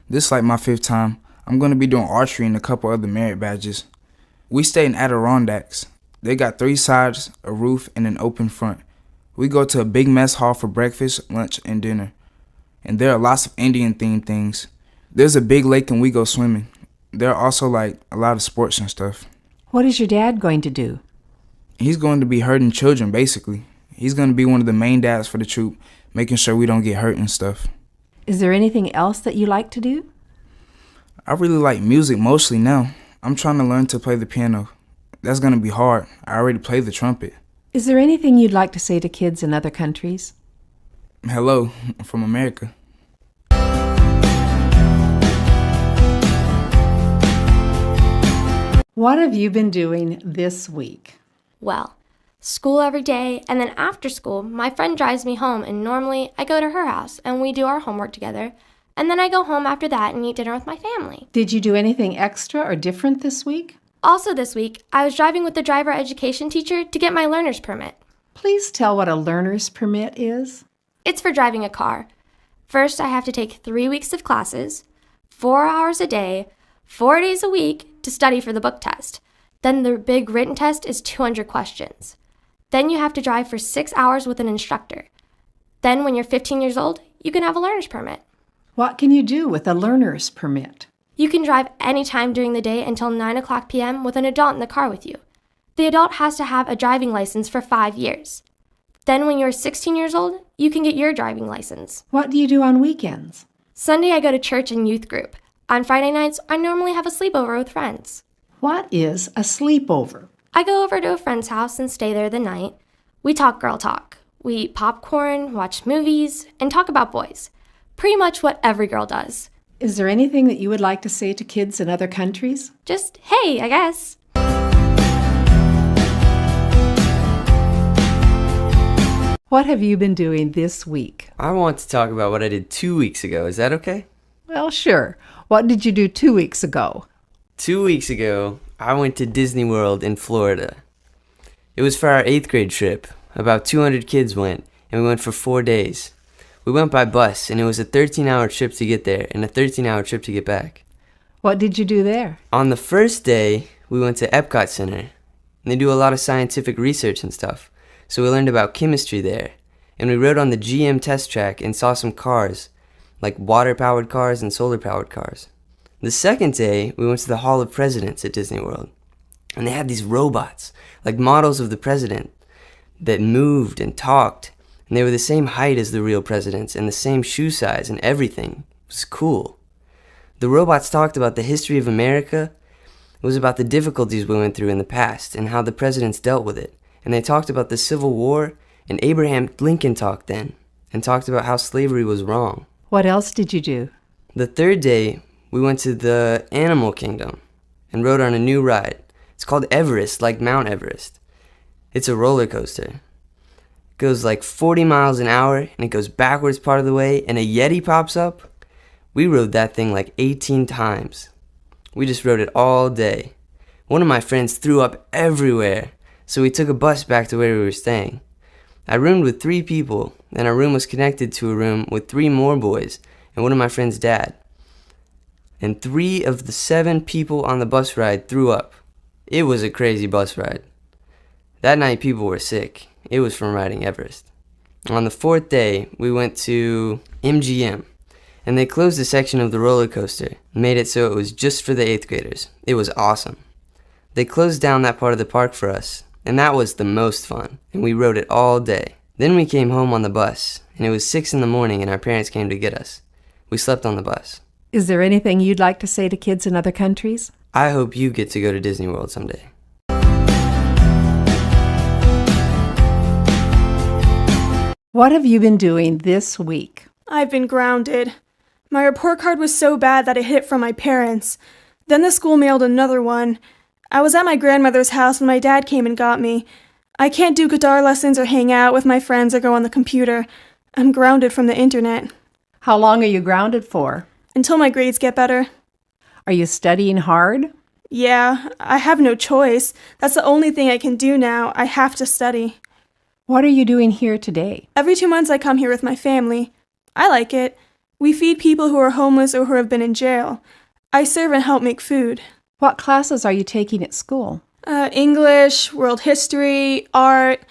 This is like my 5th time. I'm going to be doing archery and a couple other merit badges. We stay in Adirondacks. They got 3 sides, a roof, and an open front. We go to a big mess hall for breakfast, lunch, and dinner. And there are lots of Indian-themed things. There's a big lake and we go swimming. There are also like a lot of sports and stuff. What is your dad going to do? He's going to be herding children, basically. He's going to be one of the main dads for the troop, making sure we don't get hurt and stuff. Is there anything else that you like to do? I really like music mostly now. I'm trying to learn to play the piano. That's going to be hard. I already play the trumpet. Is there anything you'd like to say to kids in other countries? Hello, I'm from America. What have you been doing this week? Well, school every day, and then after school, my friend drives me home, and normally I go to her house, and we do our homework together, and then I go home after that and eat dinner with my family. Did you do anything extra or different this week? Also this week, I was driving with the driver education teacher to get my learner's permit. Please tell what a learner's permit is. It's for driving a car. First, I have to take 3 weeks of classes, 4 hours a day, 4 days a week to study for the book test. Then the big written test is 200 questions. Then you have to drive for 6 hours with an instructor. Then when you're 15 years old, you can have a learner's permit. What can you do with a learner's permit? You can drive anytime during the day until 9 o'clock p.m. with an adult in the car with you. The adult has to have a driving license for 5 years. Then when you're 16 years old, you can get your driving license. What do you do on weekends? Sunday I go to church and youth group. On Friday nights, I normally have a sleepover with friends. What is a sleepover? I go over to a friend's house and stay there the night. We talk girl talk. We eat popcorn, watch movies, and talk about boys. Pretty much what every girl does. Is there anything that you would like to say to kids in other countries? Just, hey, I guess. What have you been doing this week? I want to talk about what I did 2 weeks ago. Is that okay? Well, sure. What did you do 2 weeks ago? 2 weeks ago, I went to Disney World in Florida. It was for our 8th grade trip. About 200 kids went, and we went for 4 days. We went by bus, and it was a 13-hour trip to get there and a 13-hour trip to get back. What did you do there? On the first day, we went to Epcot Center, and they do a lot of scientific research and stuff. So we learned about chemistry there, and we rode on the GM test track and saw some cars, like water-powered cars and solar-powered cars. The second day, we went to the Hall of Presidents at Disney World, and they had these robots, like models of the president, that moved and talked, and they were the same height as the real presidents and the same shoe size and everything. It was cool. The robots talked about the history of America. It was about the difficulties we went through in the past and how the presidents dealt with it. And they talked about the Civil War, and Abraham Lincoln talked then, and talked about how slavery was wrong. What else did you do? The third day, we went to the Animal Kingdom and rode on a new ride. It's called Everest, like Mount Everest. It's a roller coaster. It goes like 40 miles an hour, and it goes backwards part of the way, and a Yeti pops up. We rode that thing like 18 times. We just rode it all day. One of my friends threw up everywhere. So we took a bus back to where we were staying. I roomed with 3 people, and our room was connected to a room with 3 more boys and one of my friend's dad. And 3 of the 7 people on the bus ride threw up. It was a crazy bus ride. That night people were sick. It was from riding Everest. On the 4th day, we went to MGM, and they closed a section of the roller coaster and made it so it was just for the 8th graders. It was awesome. They closed down that part of the park for us, and that was the most fun, and we rode it all day. Then we came home on the bus, and it was 6 in the morning, and our parents came to get us. We slept on the bus. Is there anything you'd like to say to kids in other countries? I hope you get to go to Disney World someday. What have you been doing this week? I've been grounded. My report card was so bad that I hid it from my parents. Then the school mailed another one. I was at my grandmother's house when my dad came and got me. I can't do guitar lessons or hang out with my friends or go on the computer. I'm grounded from the internet. How long are you grounded for? Until my grades get better. Are you studying hard? Yeah, I have no choice. That's the only thing I can do now. I have to study. What are you doing here today? Every 2 months I come here with my family. I like it. We feed people who are homeless or who have been in jail. I serve and help make food. What classes are you taking at school? English, world history, art,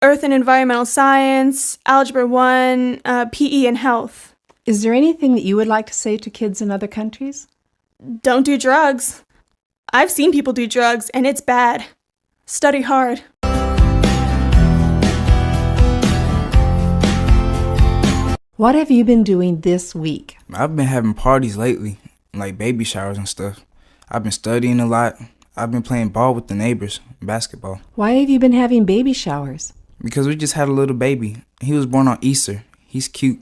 earth and environmental science, algebra 1, PE and health. Is there anything that you would like to say to kids in other countries? Don't do drugs. I've seen people do drugs, and it's bad. Study hard. What have you been doing this week? I've been having parties lately, like baby showers and stuff. I've been studying a lot. I've been playing ball with the neighbors, basketball. Why have you been having baby showers? Because we just had a little baby. He was born on Easter. He's cute.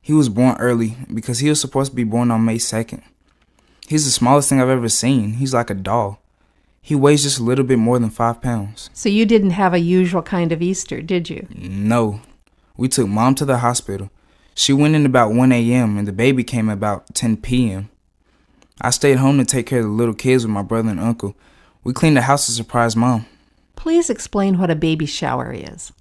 He was born early because he was supposed to be born on May 2nd. He's the smallest thing I've ever seen. He's like a doll. He weighs just a little bit more than 5 pounds. So you didn't have a usual kind of Easter, did you? No. We took Mom to the hospital. She went in about 1 a.m. and the baby came about 10 p.m. I stayed home to take care of the little kids with my brother and uncle. We cleaned the house to surprise Mom. Please explain what a baby shower is.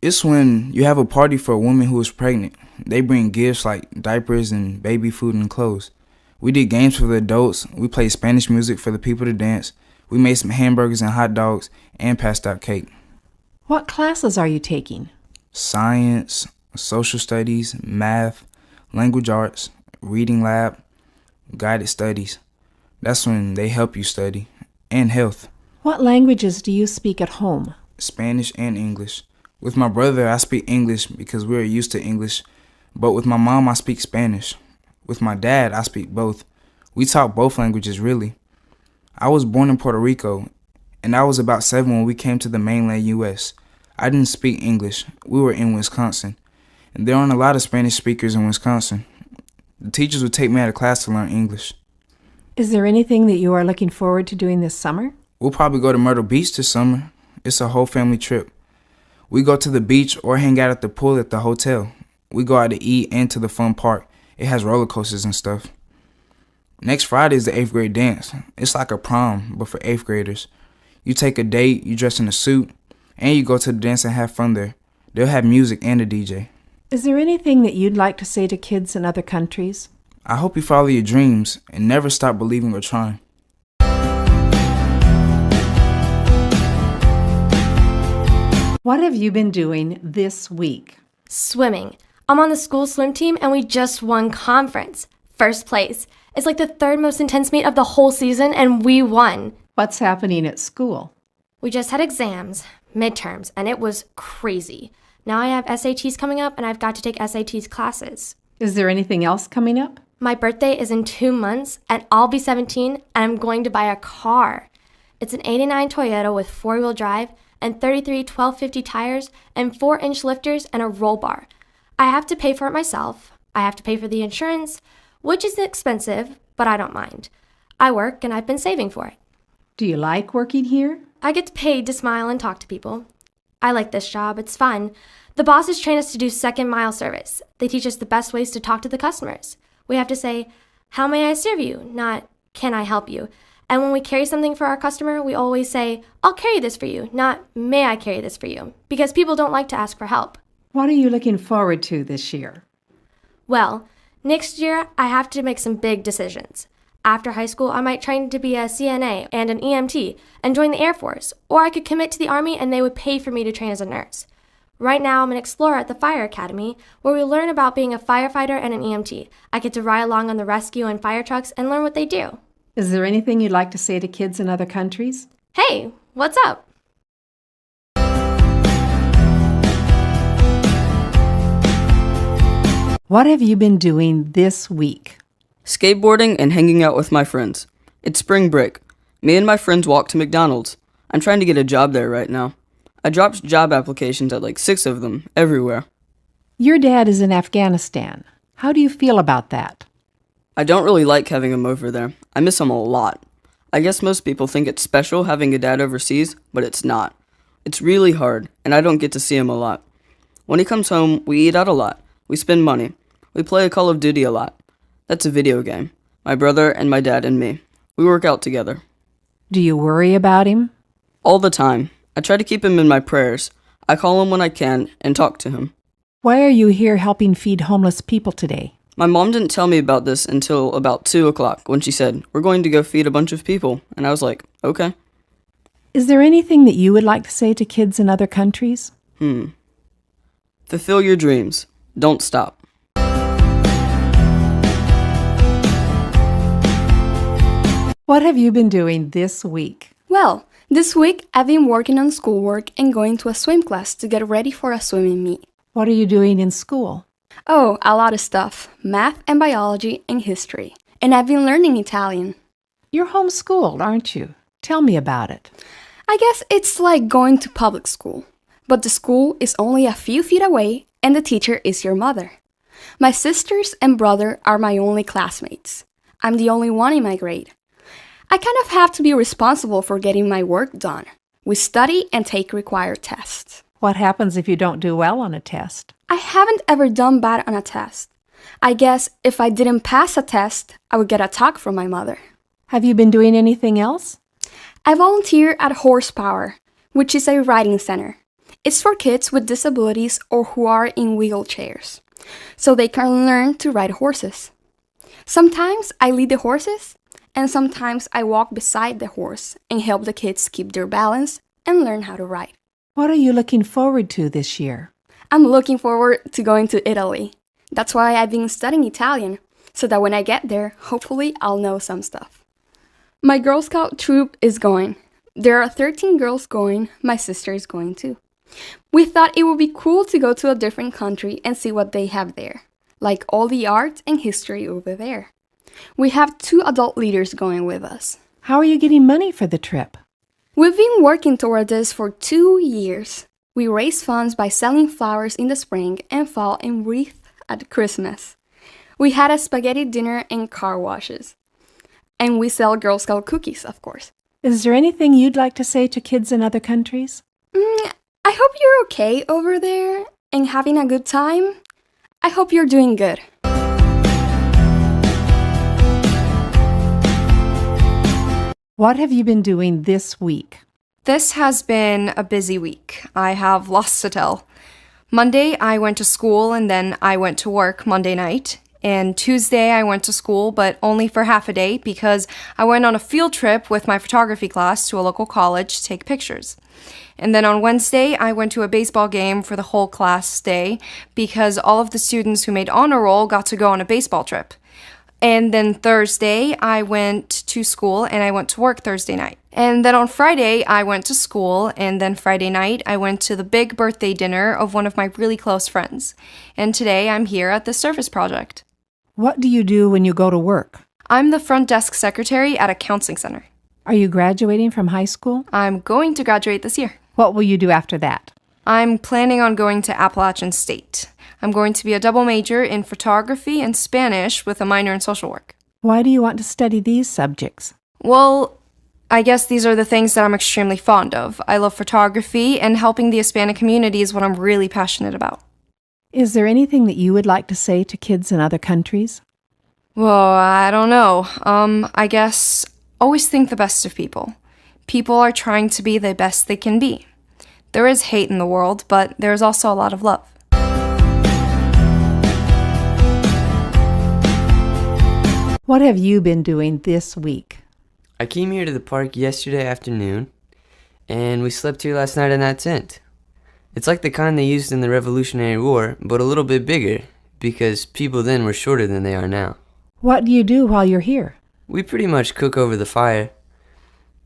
It's when you have a party for a woman who is pregnant. They bring gifts like diapers and baby food and clothes. We did games for the adults. We played Spanish music for the people to dance. We made some hamburgers and hot dogs and passed out cake. What classes are you taking? Science, social studies, math, language arts, reading lab, guided studies. That's when they help you study. And health. What languages do you speak at home? Spanish and English. With my brother, I speak English because we're used to English. But with my mom, I speak Spanish. With my dad, I speak both. We talk both languages, really. I was born in Puerto Rico, and I was about 7 when we came to the mainland U.S. I didn't speak English. We were in Wisconsin. And there aren't a lot of Spanish speakers in Wisconsin. The teachers would take me out of class to learn English. Is there anything that you are looking forward to doing this summer? We'll probably go to Myrtle Beach this summer. It's a whole family trip. We go to the beach or hang out at the pool at the hotel. We go out to eat and to the fun park. It has roller coasters and stuff. Next Friday is the 8th grade dance. It's like a prom, but for 8th graders. You take a date, you dress in a suit, and you go to the dance and have fun there. They'll have music and a DJ. Is there anything that you'd like to say to kids in other countries? I hope you follow your dreams and never stop believing or trying. What have you been doing this week? Swimming. I'm on the school swim team and we just won conference. First place. It's like the third most intense meet of the whole season and we won. What's happening at school? We just had exams, midterms, and it was crazy. Now I have SATs coming up and I've got to take SATs classes. Is there anything else coming up? My birthday is in 2 months and I'll be 17 and I'm going to buy a car. It's an 89 Toyota with 4-wheel drive and 33 1250 tires and 4-inch lifters and a roll bar. I have to pay for it myself. I have to pay for the insurance, which is expensive, but I don't mind. I work and I've been saving for it. Do you like working here? I get paid to smile and talk to people. I like this job. It's fun. The bosses train us to do second mile service. They teach us the best ways to talk to the customers. We have to say, "How may I serve you?" not "Can I help you?" And when we carry something for our customer, we always say, "I'll carry this for you," not "May I carry this for you?" because people don't like to ask for help. What are you looking forward to this year? Well, next year I have to make some big decisions. After high school, I might train to be a CNA and an EMT and join the Air Force, or I could commit to the Army and they would pay for me to train as a nurse. Right now, I'm an explorer at the Fire Academy, where we learn about being a firefighter and an EMT. I get to ride along on the rescue and fire trucks and learn what they do. Is there anything you'd like to say to kids in other countries? Hey, what's up? What have you been doing this week? Skateboarding and hanging out with my friends. It's spring break. Me and my friends walk to McDonald's. I'm trying to get a job there right now. I dropped job applications at like 6 of them, everywhere. Your dad is in Afghanistan. How do you feel about that? I don't really like having him over there. I miss him a lot. I guess most people think it's special having a dad overseas, but it's not. It's really hard, and I don't get to see him a lot. When he comes home, we eat out a lot. We spend money. We play Call of Duty a lot. That's a video game. My brother and my dad and me. We work out together. Do you worry about him? All the time. I try to keep him in my prayers. I call him when I can and talk to him. Why are you here helping feed homeless people today? My mom didn't tell me about this until about 2 o'clock when she said, "We're going to go feed a bunch of people." And I was like, okay. Is there anything that you would like to say to kids in other countries? Fulfill your dreams. Don't stop. What have you been doing this week? Well, this week I've been working on schoolwork and going to a swim class to get ready for a swimming meet. What are you doing in school? Oh, a lot of stuff. Math and biology and history. And I've been learning Italian. You're homeschooled, aren't you? Tell me about it. I guess it's like going to public school. But the school is only a few feet away and the teacher is your mother. My sisters and brother are my only classmates. I'm the only one in my grade. I kind of have to be responsible for getting my work done. We study and take required tests. What happens if you don't do well on a test? I haven't ever done bad on a test. I guess if I didn't pass a test, I would get a talk from my mother. Have you been doing anything else? I volunteer at Horsepower, which is a riding center. It's for kids with disabilities or who are in wheelchairs, so they can learn to ride horses. Sometimes I lead the horses, and sometimes I walk beside the horse and help the kids keep their balance and learn how to ride. What are you looking forward to this year? I'm looking forward to going to Italy. That's why I've been studying Italian, so that when I get there, hopefully I'll know some stuff. My Girl Scout troop is going. There are 13 girls going. My sister is going too. We thought it would be cool to go to a different country and see what they have there, like all the art and history over there. We have 2 adult leaders going with us. How are you getting money for the trip? We've been working toward this for 2 years. We raise funds by selling flowers in the spring and fall and wreaths at Christmas. We had a spaghetti dinner and car washes. And we sell Girl Scout cookies, of course. Is there anything you'd like to say to kids in other countries? I hope you're okay over there and having a good time. I hope you're doing good. What have you been doing this week? This has been a busy week. I have lots to tell. Monday, I went to school and then I went to work Monday night. And Tuesday, I went to school, but only for half a day because I went on a field trip with my photography class to a local college to take pictures. And then on Wednesday, I went to a baseball game for the whole class day because all of the students who made honor roll got to go on a baseball trip. And then Thursday, I went to school and I went to work Thursday night. And then on Friday, I went to school, and then Friday night, I went to the big birthday dinner of one of my really close friends. And today, I'm here at the service project. What do you do when you go to work? I'm the front desk secretary at a counseling center. Are you graduating from high school? I'm going to graduate this year. What will you do after that? I'm planning on going to Appalachian State. I'm going to be a double major in photography and Spanish with a minor in social work. Why do you want to study these subjects? Well, I guess these are the things that I'm extremely fond of. I love photography, and helping the Hispanic community is what I'm really passionate about. Is there anything that you would like to say to kids in other countries? Well, I don't know. I guess always think the best of people. People are trying to be the best they can be. There is hate in the world, but there is also a lot of love. What have you been doing this week? I came here to the park yesterday afternoon, and we slept here last night in that tent. It's like the kind they used in the Revolutionary War, but a little bit bigger, because people then were shorter than they are now. What do you do while you're here? We pretty much cook over the fire.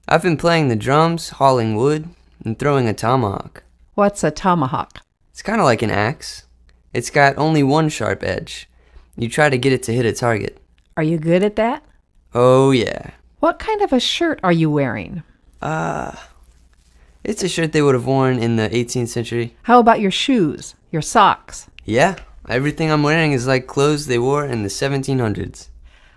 I've been playing the drums, hauling wood, and throwing a tomahawk. What's a tomahawk? It's kind of like an axe. It's got only one sharp edge. You try to get it to hit a target. Are you good at that? Oh, yeah. What kind of a shirt are you wearing? It's a shirt they would have worn in the 18th century. How about your shoes, your socks? Yeah, everything I'm wearing is like clothes they wore in the 1700s.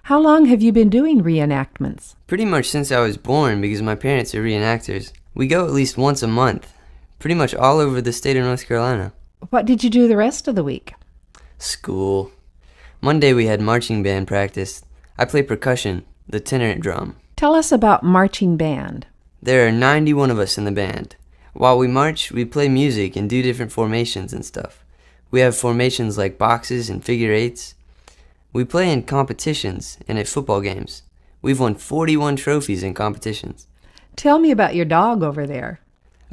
How long have you been doing reenactments? Pretty much since I was born, because my parents are reenactors. We go at least once a month, pretty much all over the state of North Carolina. What did you do the rest of the week? School. Monday we had marching band practice. I play percussion, the tenor drum. Tell us about marching band. There are 91 of us in the band. While we march, we play music and do different formations and stuff. We have formations like boxes and figure eights. We play in competitions and at football games. We've won 41 trophies in competitions. Tell me about your dog over there.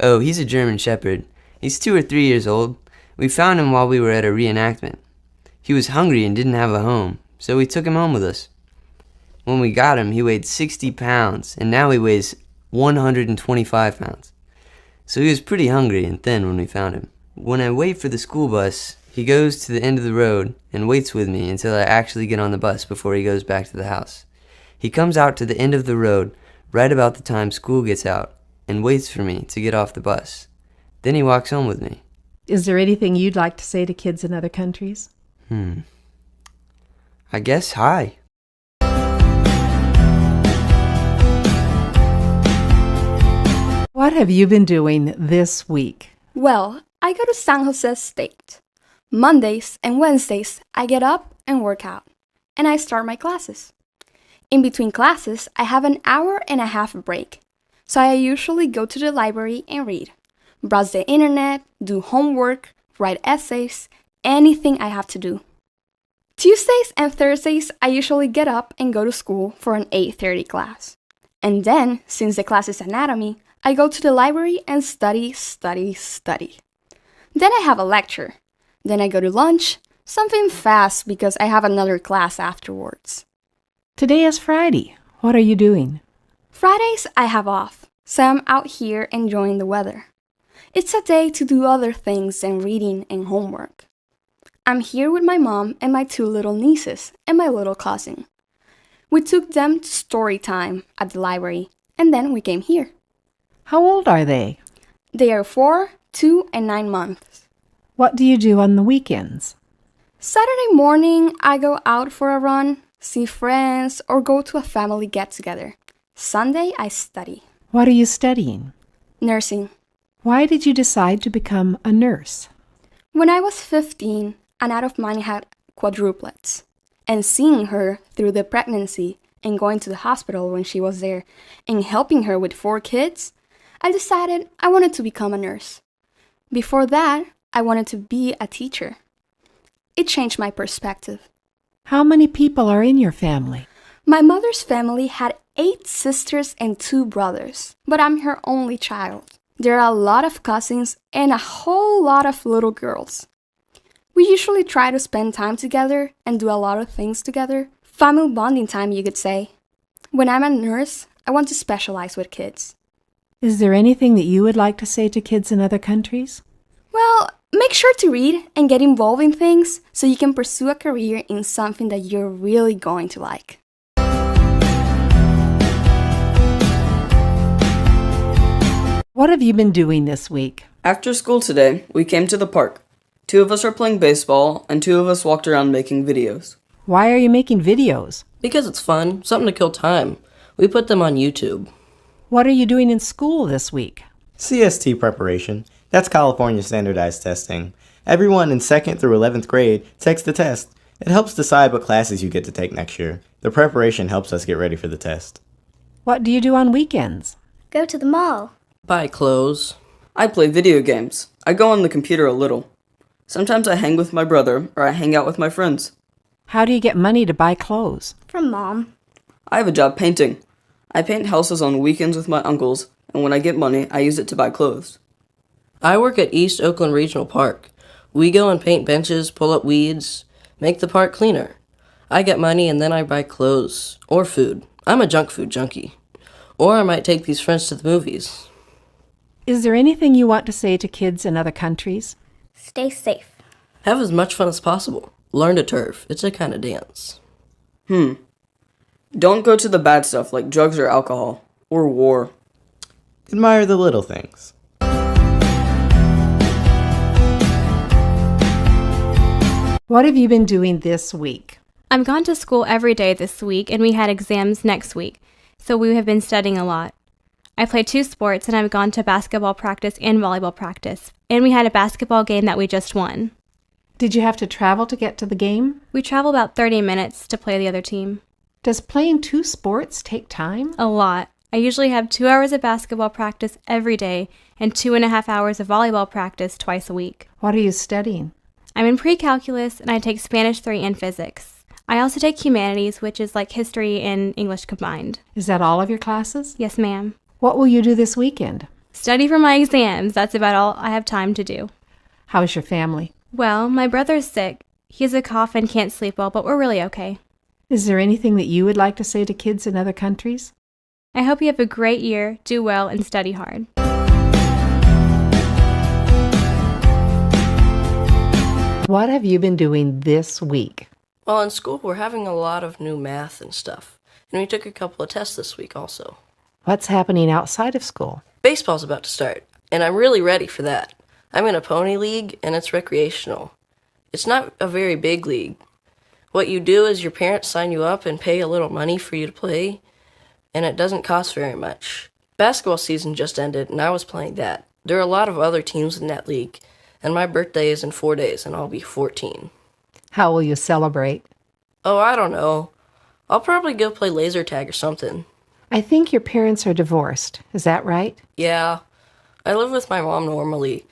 Oh, he's a German Shepherd. He's 2 or 3 years old. We found him while we were at a reenactment. He was hungry and didn't have a home, so we took him home with us. When we got him, he weighed 60 pounds, and now he weighs 125 pounds. So he was pretty hungry and thin when we found him. When I wait for the school bus, he goes to the end of the road and waits with me until I actually get on the bus before he goes back to the house. He comes out to the end of the road right about the time school gets out and waits for me to get off the bus. Then he walks home with me. Is there anything you'd like to say to kids in other countries? I guess hi. What have you been doing this week? Well, I go to San Jose State. Mondays and Wednesdays, I get up and work out, and I start my classes. In between classes, I have an hour and a half break, so I usually go to the library and read, browse the internet, do homework, write essays, anything I have to do. Tuesdays and Thursdays, I usually get up and go to school for an 8:30 class. And then, since the class is anatomy, I go to the library and study. Then I have a lecture. Then I go to lunch, something fast because I have another class afterwards. Today is Friday. What are you doing? Fridays I have off, so I'm out here enjoying the weather. It's a day to do other things than reading and homework. I'm here with my mom and my 2 little nieces and my little cousin. We took them to story time at the library, and then we came here. How old are they? They are 4, 2, and 9 months. What do you do on the weekends? Saturday morning, I go out for a run, see friends, or go to a family get-together. Sunday, I study. What are you studying? Nursing. Why did you decide to become a nurse? When I was 15, an aunt of mine had quadruplets. And seeing her through the pregnancy and going to the hospital when she was there and helping her with 4 kids, I decided I wanted to become a nurse. Before that, I wanted to be a teacher. It changed my perspective. How many people are in your family? My mother's family had 8 sisters and 2 brothers, but I'm her only child. There are a lot of cousins and a whole lot of little girls. We usually try to spend time together and do a lot of things together. Family bonding time, you could say. When I'm a nurse, I want to specialize with kids. Is there anything that you would like to say to kids in other countries? Well, make sure to read and get involved in things so you can pursue a career in something that you're really going to like. What have you been doing this week? After school today, we came to the park. 2 of us are playing baseball, and 2 of us walked around making videos. Why are you making videos? Because it's fun, something to kill time. We put them on YouTube. What are you doing in school this week? CST preparation. That's California standardized testing. Everyone in 2nd through 11th grade takes the test. It helps decide what classes you get to take next year. The preparation helps us get ready for the test. What do you do on weekends? Go to the mall. Buy clothes. I play video games. I go on the computer a little. Sometimes I hang with my brother, or I hang out with my friends. How do you get money to buy clothes? From Mom. I have a job painting. I paint houses on weekends with my uncles, and when I get money, I use it to buy clothes. I work at East Oakland Regional Park. We go and paint benches, pull up weeds, make the park cleaner. I get money and then I buy clothes or food. I'm a junk food junkie. Or I might take these friends to the movies. Is there anything you want to say to kids in other countries? Stay safe. Have as much fun as possible. Learn to turf. It's a kind of dance. Don't go to the bad stuff like drugs or alcohol, or war. Admire the little things. What have you been doing this week? I'm gone to school every day this week, and we had exams next week, so we have been studying a lot. I play 2 sports, and I've gone to basketball practice and volleyball practice, and we had a basketball game that we just won. Did you have to travel to get to the game? We travel about 30 minutes to play the other team. Does playing 2 sports take time? A lot. I usually have 2 hours of basketball practice every day and 2.5 hours of volleyball practice twice a week. What are you studying? I'm in pre-calculus, and I take Spanish 3 and physics. I also take humanities, which is like history and English combined. Is that all of your classes? Yes, ma'am. What will you do this weekend? Study for my exams. That's about all I have time to do. How is your family? Well, my brother's sick. He has a cough and can't sleep well, but we're really okay. Is there anything that you would like to say to kids in other countries? I hope you have a great year, do well, and study hard. What have you been doing this week? Well, in school, we're having a lot of new math and stuff. And we took a couple of tests this week also. What's happening outside of school? Baseball's about to start, and I'm really ready for that. I'm in a pony league, and it's recreational. It's not a very big league. What you do is your parents sign you up and pay a little money for you to play, and it doesn't cost very much. Basketball season just ended, and I was playing that. There are a lot of other teams in that league, and my birthday is in 4 days, and I'll be 14. How will you celebrate? Oh, I don't know. I'll probably go play laser tag or something. I think your parents are divorced. Is that right? Yeah. I live with my mom normally,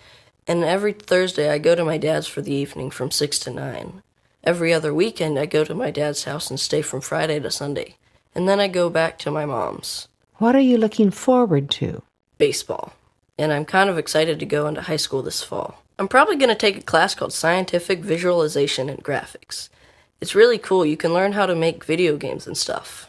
and every Thursday I go to my dad's for the evening from 6 to 9. Every other weekend I go to my dad's house and stay from Friday to Sunday, and then I go back to my mom's. What are you looking forward to? Baseball. And I'm kind of excited to go into high school this fall. I'm probably going to take a class called Scientific Visualization and Graphics. It's really cool. You can learn how to make video games and stuff.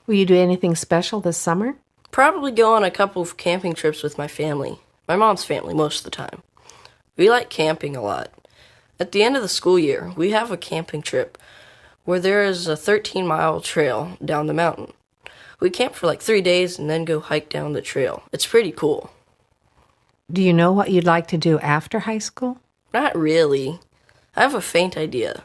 Will you do anything special this summer? Probably go on a couple of camping trips with my family. My mom's family most of the time. We like camping a lot. At the end of the school year, we have a camping trip where there is a 13-mile trail down the mountain. We camp for like 3 days and then go hike down the trail. It's pretty cool. Do you know what you'd like to do after high school? Not really. I have a faint idea.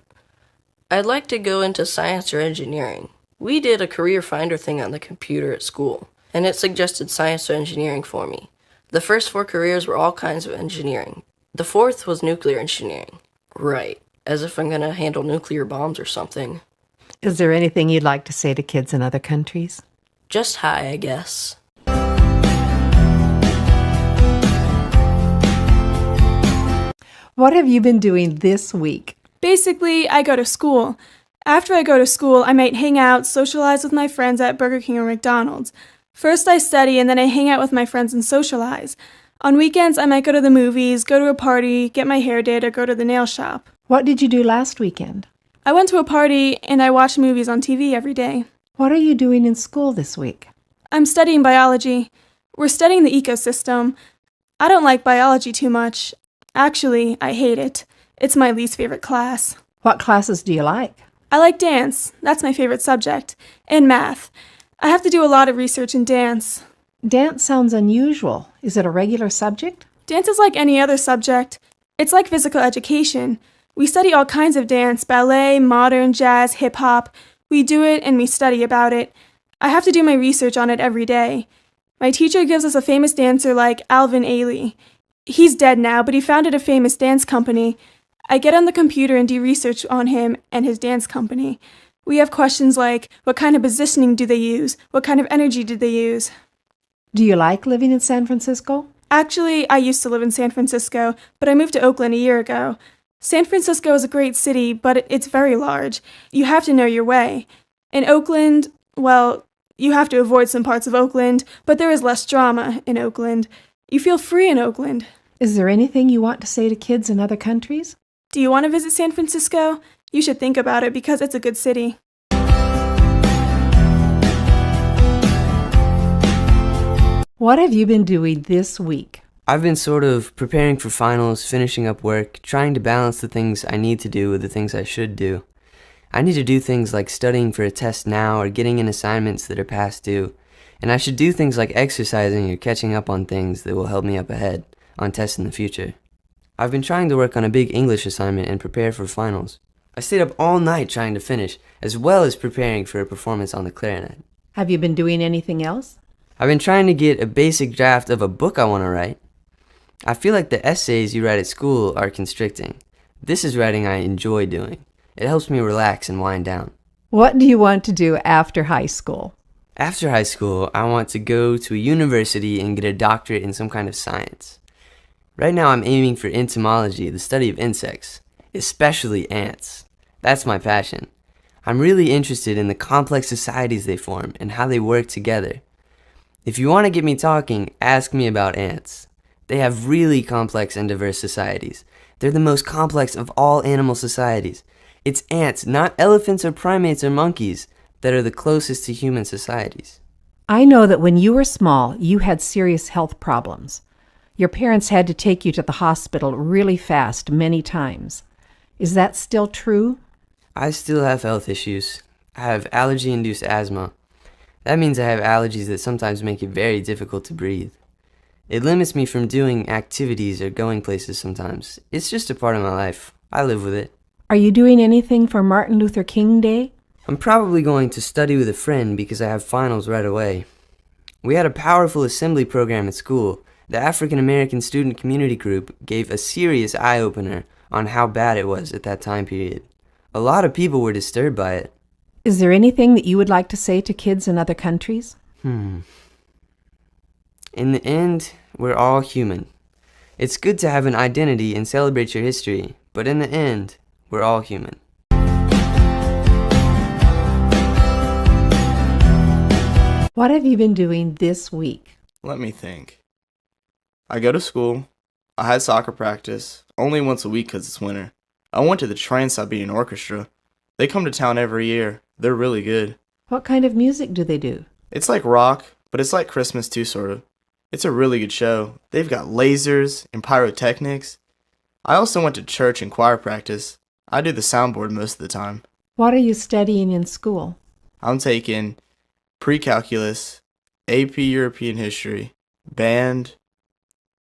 I'd like to go into science or engineering. We did a career finder thing on the computer at school, and it suggested science or engineering for me. The first 4 careers were all kinds of engineering. The 4th was nuclear engineering. Right, as if I'm going to handle nuclear bombs or something. Is there anything you'd like to say to kids in other countries? Just hi, I guess. What have you been doing this week? Basically, I go to school. After I go to school, I might hang out, socialize with my friends at Burger King or McDonald's. First I study and then I hang out with my friends and socialize. On weekends, I might go to the movies, go to a party, get my hair did, or go to the nail shop. What did you do last weekend? I went to a party and I watched movies on TV every day. What are you doing in school this week? I'm studying biology. We're studying the ecosystem. I don't like biology too much. Actually, I hate it. It's my least favorite class. What classes do you like? I like dance. That's my favorite subject. And math. I have to do a lot of research in dance. Dance sounds unusual. Is it a regular subject? Dance is like any other subject. It's like physical education. We study all kinds of dance, ballet, modern, jazz, hip-hop. We do it and we study about it. I have to do my research on it every day. My teacher gives us a famous dancer like Alvin Ailey. He's dead now, but he founded a famous dance company. I get on the computer and do research on him and his dance company. We have questions like, what kind of positioning do they use? What kind of energy do they use? Do you like living in San Francisco? Actually, I used to live in San Francisco, but I moved to Oakland a year ago. San Francisco is a great city, but it's very large. You have to know your way. In Oakland, well, you have to avoid some parts of Oakland, but there is less drama in Oakland. You feel free in Oakland. Is there anything you want to say to kids in other countries? Do you want to visit San Francisco? You should think about it because it's a good city. What have you been doing this week? I've been sort of preparing for finals, finishing up work, trying to balance the things I need to do with the things I should do. I need to do things like studying for a test now or getting in assignments that are past due. And I should do things like exercising or catching up on things that will help me up ahead on tests in the future. I've been trying to work on a big English assignment and prepare for finals. I stayed up all night trying to finish, as well as preparing for a performance on the clarinet. Have you been doing anything else? I've been trying to get a basic draft of a book I want to write. I feel like the essays you write at school are constricting. This is writing I enjoy doing. It helps me relax and wind down. What do you want to do after high school? After high school, I want to go to a university and get a doctorate in some kind of science. Right now I'm aiming for entomology, the study of insects, especially ants. That's my passion. I'm really interested in the complex societies they form and how they work together. If you want to get me talking, ask me about ants. They have really complex and diverse societies. They're the most complex of all animal societies. It's ants, not elephants or primates or monkeys, that are the closest to human societies. I know that when you were small, you had serious health problems. Your parents had to take you to the hospital really fast many times. Is that still true? I still have health issues. I have allergy-induced asthma. That means I have allergies that sometimes make it very difficult to breathe. It limits me from doing activities or going places sometimes. It's just a part of my life. I live with it. Are you doing anything for Martin Luther King Day? I'm probably going to study with a friend because I have finals right away. We had a powerful assembly program at school. The African American Student Community Group gave a serious eye-opener on how bad it was at that time period. A lot of people were disturbed by it. Is there anything that you would like to say to kids in other countries? In the end, we're all human. It's good to have an identity and celebrate your history, but in the end, we're all human. What have you been doing this week? Let me think. I go to school. I had soccer practice, only once a week because it's winter. I went to the Trans-Siberian Orchestra. They come to town every year. They're really good. What kind of music do they do? It's like rock, but it's like Christmas too, sort of. It's a really good show. They've got lasers and pyrotechnics. I also went to church and choir practice. I do the soundboard most of the time. What are you studying in school? I'm taking pre-calculus, AP European history, band,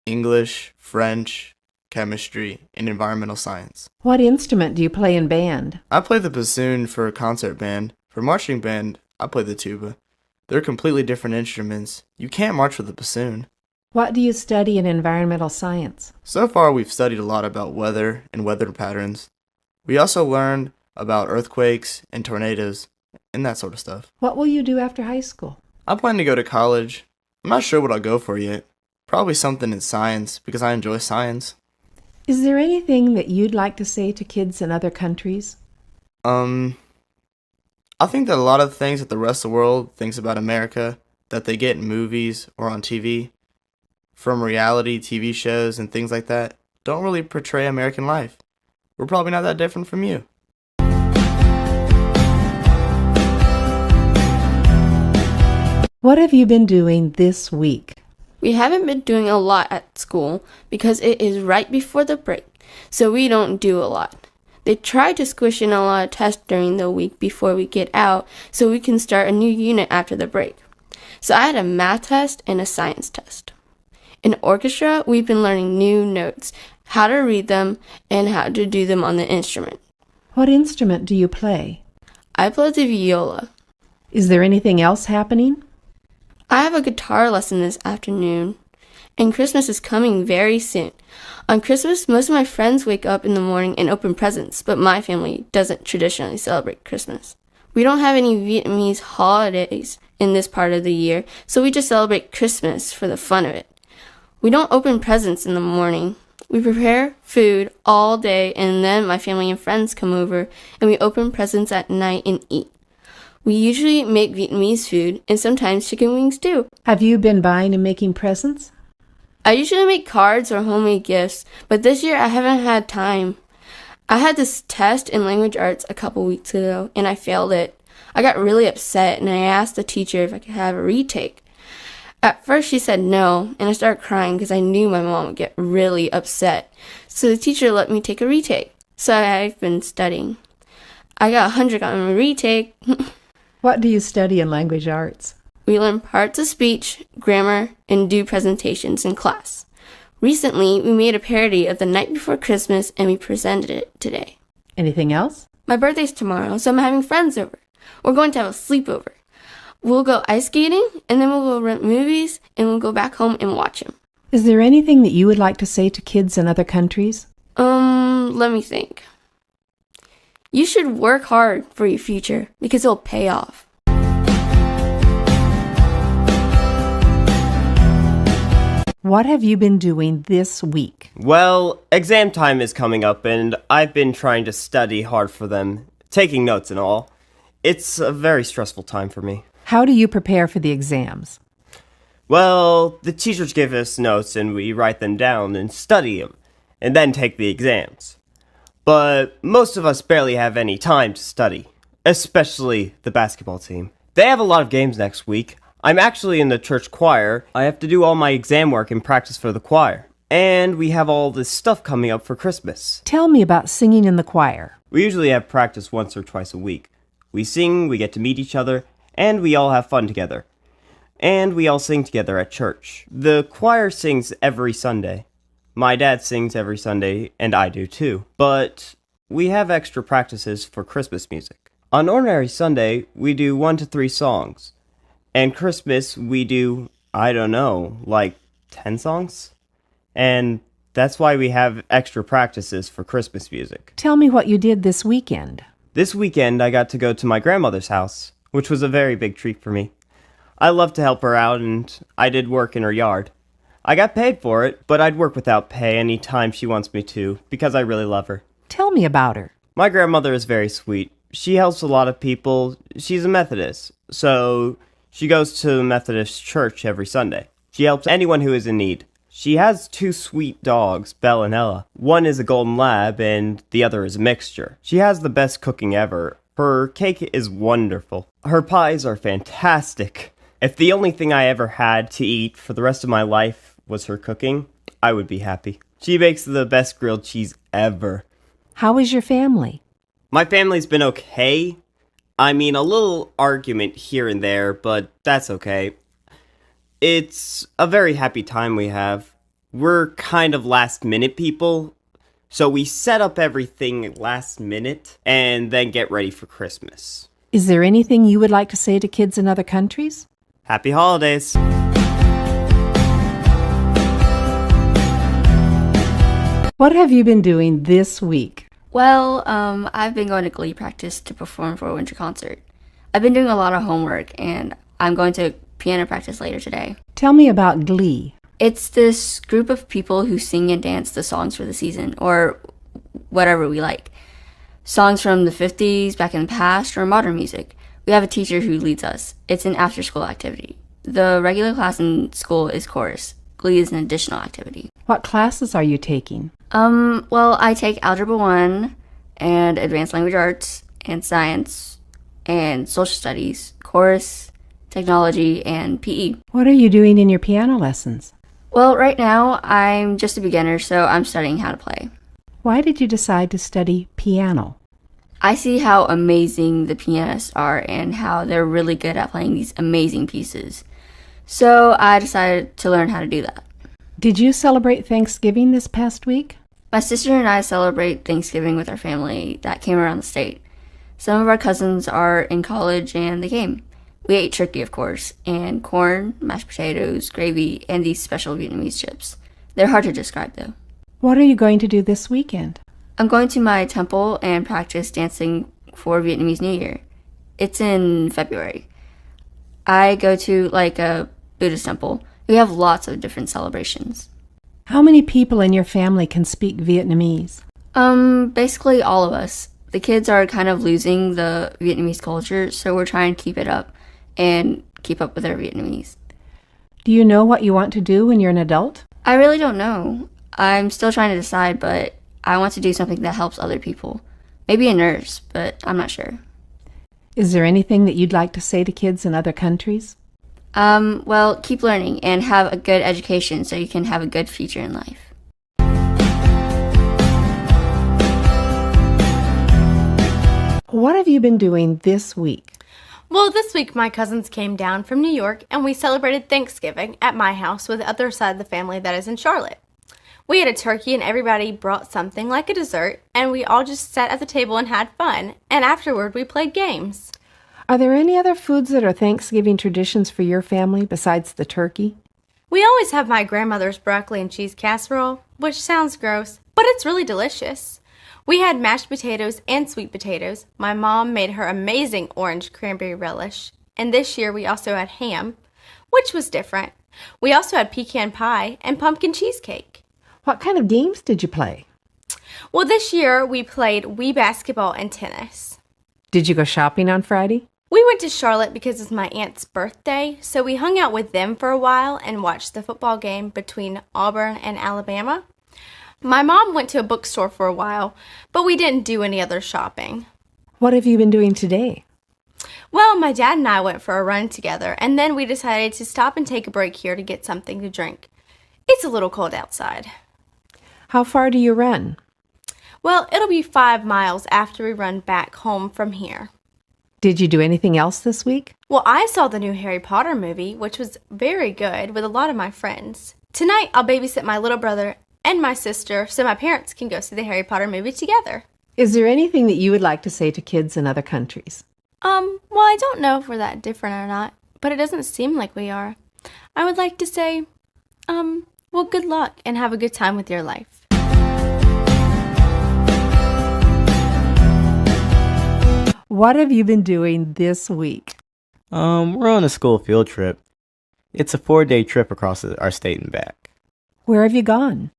English, French, chemistry, and environmental science. What instrument do you play in band? I play the bassoon for a concert band. For marching band, I play the tuba. They're completely different instruments. You can't march with a bassoon. What do you study in environmental science? So far, we've studied a lot about weather and weather patterns. We also learned about earthquakes and tornadoes and that sort of stuff. What will you do after high school? I plan to go to college. I'm not sure what I'll go for yet. Probably something in science because I enjoy science. Is there anything that you'd like to say to kids in other countries? I think that a lot of things that the rest of the world thinks about America that they get in movies or on TV, from reality TV shows and things like that, don't really portray American life. We're probably not that different from you. What have you been doing this week? We haven't been doing a lot at school because it is right before the break, so we don't do a lot. They try to squish in a lot of tests during the week before we get out so we can start a new unit after the break. So I had a math test and a science test. In orchestra, we've been learning new notes, how to read them, and how to do them on the instrument. What instrument do you play? I play the viola. Is there anything else happening? I have a guitar lesson this afternoon, and Christmas is coming very soon. On Christmas, most of my friends wake up in the morning and open presents, but my family doesn't traditionally celebrate Christmas. We don't have any Vietnamese holidays in this part of the year, so we just celebrate Christmas for the fun of it. We don't open presents in the morning. We prepare food all day, and then my family and friends come over, and we open presents at night and eat. We usually make Vietnamese food, and sometimes chicken wings too. Have you been buying and making presents? I usually make cards or homemade gifts, but this year I haven't had time. I had this test in language arts a couple weeks ago, and I failed it. I got really upset, and I asked the teacher if I could have a retake. At first she said no, and I started crying because I knew my mom would get really upset. So the teacher let me take a retake. So I've been studying. I got 100 on my retake. What do you study in language arts? We learn parts of speech, grammar, and do presentations in class. Recently, we made a parody of The Night Before Christmas, and we presented it today. Anything else? My birthday's tomorrow, so I'm having friends over. We're going to have a sleepover. We'll go ice skating, and then we'll go rent movies, and we'll go back home and watch them. Is there anything that you would like to say to kids in other countries? Let me think. You should work hard for your future because it'll pay off. What have you been doing this week? Well, exam time is coming up and I've been trying to study hard for them, taking notes and all. It's a very stressful time for me. How do you prepare for the exams? Well, the teachers give us notes and we write them down and study them, and then take the exams. But most of us barely have any time to study, especially the basketball team. They have a lot of games next week. I'm actually in the church choir. I have to do all my exam work and practice for the choir. And we have all this stuff coming up for Christmas. Tell me about singing in the choir. We usually have practice once or twice a week. We sing, we get to meet each other, and we all have fun together. And we all sing together at church. The choir sings every Sunday. My dad sings every Sunday, and I do too. But we have extra practices for Christmas music. On ordinary Sunday, we do 1 to 3 songs. And Christmas, we do, I don't know, like 10 songs? And that's why we have extra practices for Christmas music. Tell me what you did this weekend. This weekend, I got to go to my grandmother's house, which was a very big treat for me. I love to help her out, and I did work in her yard. I got paid for it, but I'd work without pay any time she wants me to, because I really love her. Tell me about her. My grandmother is very sweet. She helps a lot of people. She's a Methodist, so she goes to the Methodist church every Sunday. She helps anyone who is in need. She has 2 sweet dogs, Belle and Ella. One is a golden lab, and the other is a mixture. She has the best cooking ever. Her cake is wonderful. Her pies are fantastic. If the only thing I ever had to eat for the rest of my life was her cooking, I would be happy. She makes the best grilled cheese ever. How is your family? My family's been okay. I mean, a little argument here and there, but that's okay. It's a very happy time we have. We're kind of last-minute people, so we set up everything last minute and then get ready for Christmas. Is there anything you would like to say to kids in other countries? Happy holidays! What have you been doing this week? Well, I've been going to Glee practice to perform for a winter concert. I've been doing a lot of homework, and I'm going to piano practice later today. Tell me about Glee. It's this group of people who sing and dance the songs for the season, or whatever we like. Songs from the 50s, back in the past, or modern music. We have a teacher who leads us. It's an after-school activity. The regular class in school is chorus. Glee is an additional activity. What classes are you taking? Well, I take Algebra 1 and Advanced Language Arts and Science and Social Studies, Chorus, Technology, and PE. What are you doing in your piano lessons? Well, right now, I'm just a beginner, so I'm studying how to play. Why did you decide to study piano? I see how amazing the pianists are and how they're really good at playing these amazing pieces. So I decided to learn how to do that. Did you celebrate Thanksgiving this past week? My sister and I celebrate Thanksgiving with our family that came around the state. Some of our cousins are in college and they came. We ate turkey, of course, and corn, mashed potatoes, gravy, and these special Vietnamese chips. They're hard to describe, though. What are you going to do this weekend? I'm going to my temple and practice dancing for Vietnamese New Year. It's in February. I go to, a Buddhist temple. We have lots of different celebrations. How many people in your family can speak Vietnamese? Basically all of us. The kids are kind of losing the Vietnamese culture, so we're trying to keep it up and keep up with our Vietnamese. Do you know what you want to do when you're an adult? I really don't know. I'm still trying to decide, but I want to do something that helps other people. Maybe a nurse, but I'm not sure. Is there anything that you'd like to say to kids in other countries? Well, keep learning and have a good education so you can have a good future in life. What have you been doing this week? Well, this week my cousins came down from New York and we celebrated Thanksgiving at my house with the other side of the family that is in Charlotte. We had a turkey and everybody brought something like a dessert and we all just sat at the table and had fun. And afterward we played games. Are there any other foods that are Thanksgiving traditions for your family besides the turkey? We always have my grandmother's broccoli and cheese casserole, which sounds gross, but it's really delicious. We had mashed potatoes and sweet potatoes. My mom made her amazing orange cranberry relish. And this year we also had ham, which was different. We also had pecan pie and pumpkin cheesecake. What kind of games did you play? Well, this year we played Wii basketball and tennis. Did you go shopping on Friday? We went to Charlotte because it's my aunt's birthday, so we hung out with them for a while and watched the football game between Auburn and Alabama. My mom went to a bookstore for a while, but we didn't do any other shopping. What have you been doing today? Well, my dad and I went for a run together, and then we decided to stop and take a break here to get something to drink. It's a little cold outside. How far do you run? Well, it'll be 5 miles after we run back home from here. Did you do anything else this week? Well, I saw the new Harry Potter movie, which was very good with a lot of my friends. Tonight, I'll babysit my little brother and my sister so my parents can go see the Harry Potter movie together. Is there anything that you would like to say to kids in other countries? Well, I don't know if we're that different or not, but it doesn't seem like we are. I would like to say, well, good luck and have a good time with your life. What have you been doing this week? We're on a school field trip. It's a 4-day trip across our state and back. Where have you gone?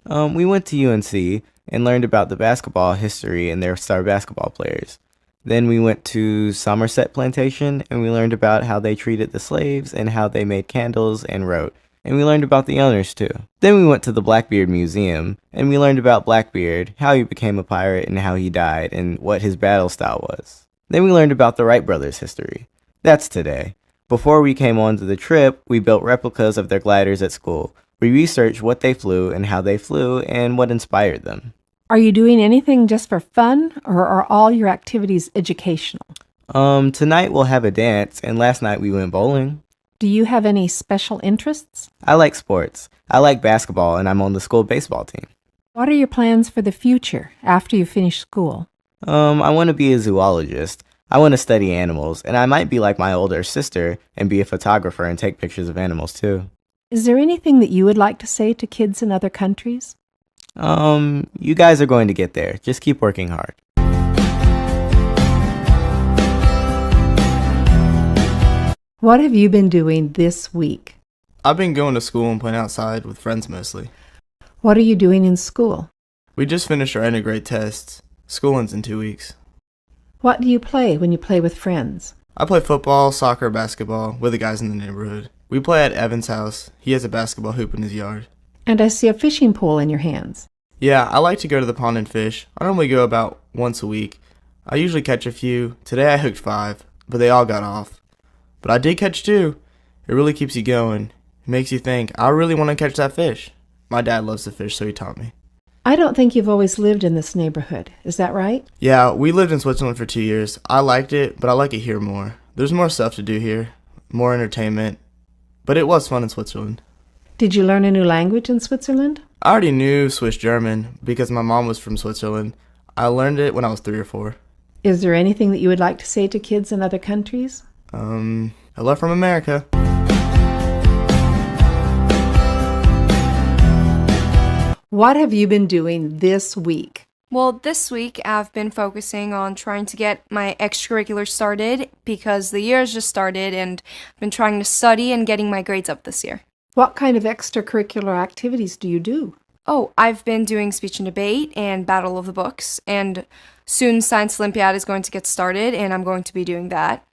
We went to UNC and learned about the basketball history and their star basketball players. Then we went to Somerset Plantation and we learned about how they treated the slaves and how they made candles and wrote. And we learned about the owners too. Then we went to the Blackbeard Museum and we learned about Blackbeard, how he became a pirate and how he died and what his battle style was. Then we learned about the Wright brothers' history. That's today. Before we came on to the trip, we built replicas of their gliders at school. We researched what they flew and how they flew and what inspired them. Are you doing anything just for fun or are all your activities educational? Tonight we'll have a dance and last night we went bowling. Do you have any special interests? I like sports. I like basketball, and I'm on the school baseball team. What are your plans for the future after you finish school? I want to be a zoologist. I want to study animals, and I might be like my older sister and be a photographer and take pictures of animals too. Is there anything that you would like to say to kids in other countries? You guys are going to get there. Just keep working hard. What have you been doing this week? I've been going to school and playing outside with friends mostly. What are you doing in school? We just finished our integrate tests. School ends in 2 weeks. What do you play when you play with friends? I play football, soccer, basketball with the guys in the neighborhood. We play at Evan's house. He has a basketball hoop in his yard. And I see a fishing pole in your hands. Yeah, I like to go to the pond and fish. I normally go about once a week. I usually catch a few. Today I hooked 5, but they all got off. But I did catch 2. It really keeps you going. It makes you think, I really want to catch that fish. My dad loves to fish, so he taught me. I don't think you've always lived in this neighborhood. Is that right? Yeah, we lived in Switzerland for 2 years. I liked it, but I like it here more. There's more stuff to do here, more entertainment. But it was fun in Switzerland. Did you learn a new language in Switzerland? I already knew Swiss German because my mom was from Switzerland. I learned it when I was 3 or 4. Is there anything that you would like to say to kids in other countries? Hello from America. What have you been doing this week? Well, this week I've been focusing on trying to get my extracurriculars started because the year has just started and I've been trying to study and getting my grades up this year. What kind of extracurricular activities do you do? Oh, I've been doing speech and debate and Battle of the Books, and soon Science Olympiad is going to get started and I'm going to be doing that.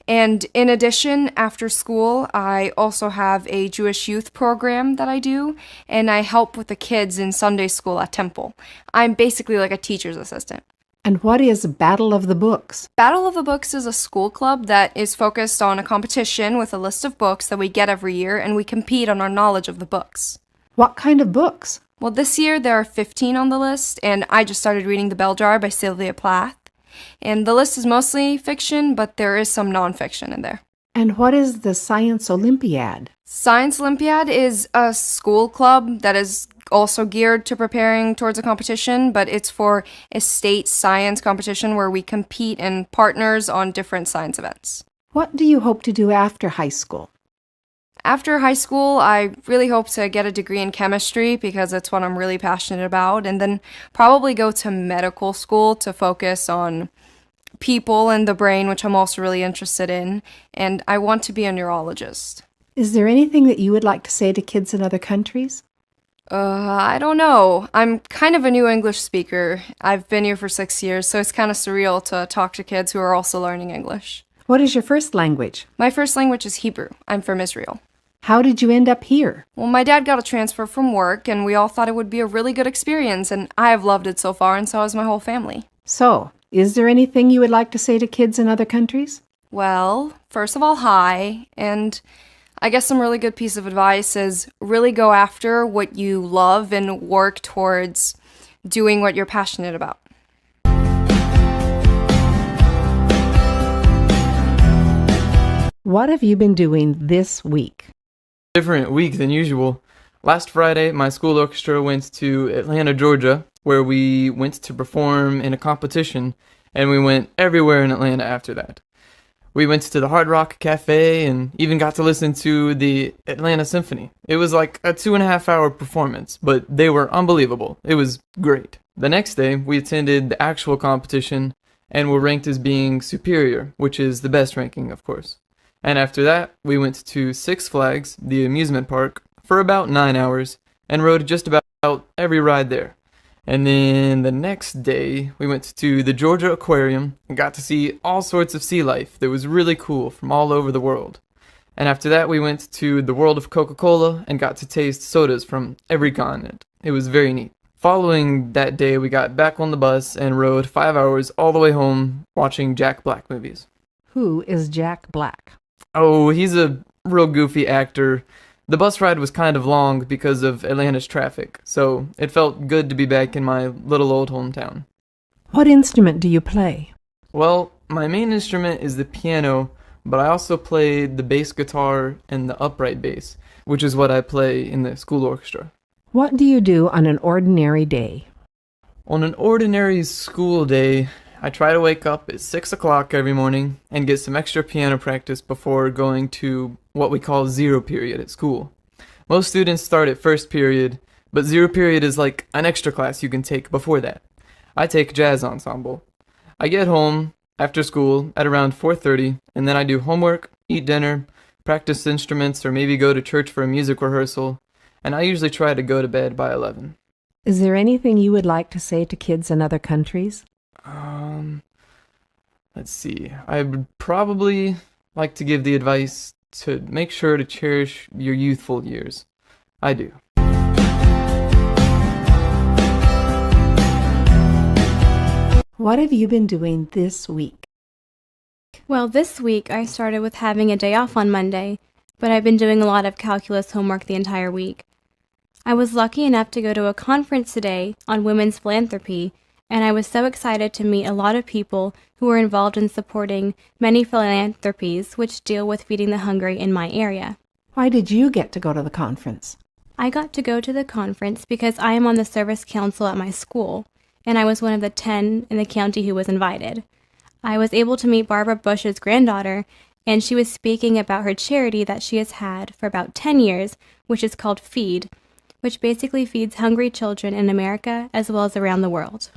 And in addition, after school, I also have a Jewish youth program that I do, and I help with the kids in Sunday school at Temple. I'm basically like a teacher's assistant. And what is Battle of the Books? Battle of the Books is a school club that is focused on a competition with a list of books that we get every year, and we compete on our knowledge of the books. What kind of books? Well, this year there are 15 on the list, and I just started reading The Bell Jar by Sylvia Plath. And the list is mostly fiction, but there is some nonfiction in there. And what is the Science Olympiad? Science Olympiad is a school club that is also geared to preparing towards a competition, but it's for a state science competition where we compete in partners on different science events. What do you hope to do after high school? After high school, I really hope to get a degree in chemistry because it's what I'm really passionate about, and then probably go to medical school to focus on people and the brain, which I'm also really interested in, and I want to be a neurologist. Is there anything that you would like to say to kids in other countries? I don't know. I'm kind of a new English speaker. I've been here for 6 years, so it's kind of surreal to talk to kids who are also learning English. What is your first language? My first language is Hebrew. I'm from Israel. How did you end up here? Well, my dad got a transfer from work, and we all thought it would be a really good experience, and I have loved it so far, and so has my whole family. So, is there anything you would like to say to kids in other countries? Well, first of all, hi, and I guess some really good piece of advice is really go after what you love and work towards doing what you're passionate about. What have you been doing this week? Different week than usual. Last Friday, my school orchestra went to Atlanta, Georgia, where we went to perform in a competition, and we went everywhere in Atlanta after that. We went to the Hard Rock Cafe and even got to listen to the Atlanta Symphony. It was like a 2.5-hour performance, but they were unbelievable. It was great. The next day, we attended the actual competition and were ranked as being superior, which is the best ranking, of course. And after that, we went to Six Flags, the amusement park, for about 9 hours, and rode just about every ride there. And then the next day, we went to the Georgia Aquarium and got to see all sorts of sea life that was really cool from all over the world. And after that, we went to the world of Coca-Cola and got to taste sodas from every continent. It was very neat. Following that day, we got back on the bus and rode 5 hours all the way home watching Jack Black movies. Who is Jack Black? Oh, he's a real goofy actor. The bus ride was kind of long because of Atlanta's traffic, so it felt good to be back in my little old hometown. What instrument do you play? Well, my main instrument is the piano, but I also played the bass guitar and the upright bass, which is what I play in the school orchestra. What do you do on an ordinary day? On an ordinary school day, I try to wake up at 6 o'clock every morning and get some extra piano practice before going to what we call zero period at school. Most students start at first period, but zero period is like an extra class you can take before that. I take jazz ensemble. I get home after school at around 4:30, and then I do homework, eat dinner, practice instruments, or maybe go to church for a music rehearsal, and I usually try to go to bed by 11. Is there anything you would like to say to kids in other countries? Let's see. I would probably like to give the advice to make sure to cherish your youthful years. I do. What have you been doing this week? Well, this week I started with having a day off on Monday, but I've been doing a lot of calculus homework the entire week. I was lucky enough to go to a conference today on women's philanthropy, and I was so excited to meet a lot of people who are involved in supporting many philanthropies which deal with feeding the hungry in my area. Why did you get to go to the conference? I got to go to the conference because I am on the service council at my school, and I was one of the 10 in the county who was invited. I was able to meet Barbara Bush's granddaughter, and she was speaking about her charity that she has had for about 10 years, which is called Feed, which basically feeds hungry children in America as well as around the world.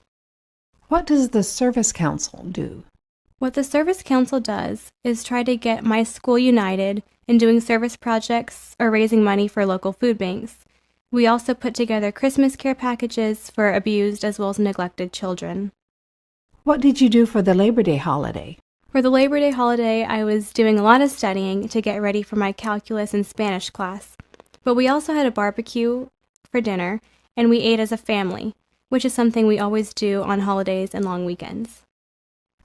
What does the Service Council do? What the Service Council does is try to get my school united in doing service projects or raising money for local food banks. We also put together Christmas care packages for abused as well as neglected children. What did you do for the Labor Day holiday? For the Labor Day holiday, I was doing a lot of studying to get ready for my calculus and Spanish class. But we also had a barbecue for dinner, and we ate as a family, which is something we always do on holidays and long weekends.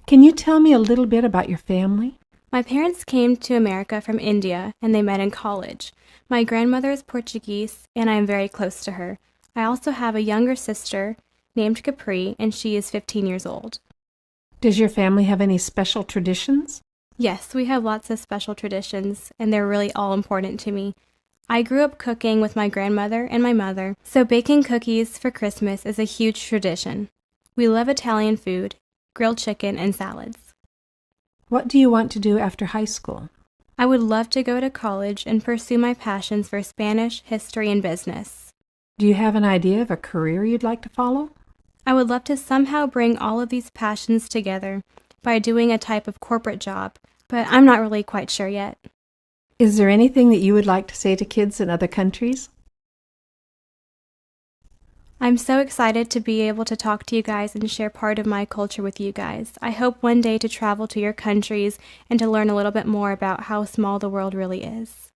Can you tell me a little bit about your family? My parents came to America from India, and they met in college. My grandmother is Portuguese, and I am very close to her. I also have a younger sister named Capri, and she is 15 years old. Does your family have any special traditions? Yes, we have lots of special traditions, and they're really all important to me. I grew up cooking with my grandmother and my mother, so baking cookies for Christmas is a huge tradition. We love Italian food, grilled chicken, and salads. What do you want to do after high school? I would love to go to college and pursue my passions for Spanish, history, and business. Do you have an idea of a career you'd like to follow? I would love to somehow bring all of these passions together by doing a type of corporate job, but I'm not really quite sure yet. Is there anything that you would like to say to kids in other countries? I'm so excited to be able to talk to you guys and share part of my culture with you guys. I hope one day to travel to your countries and to learn a little bit more about how small the world really is.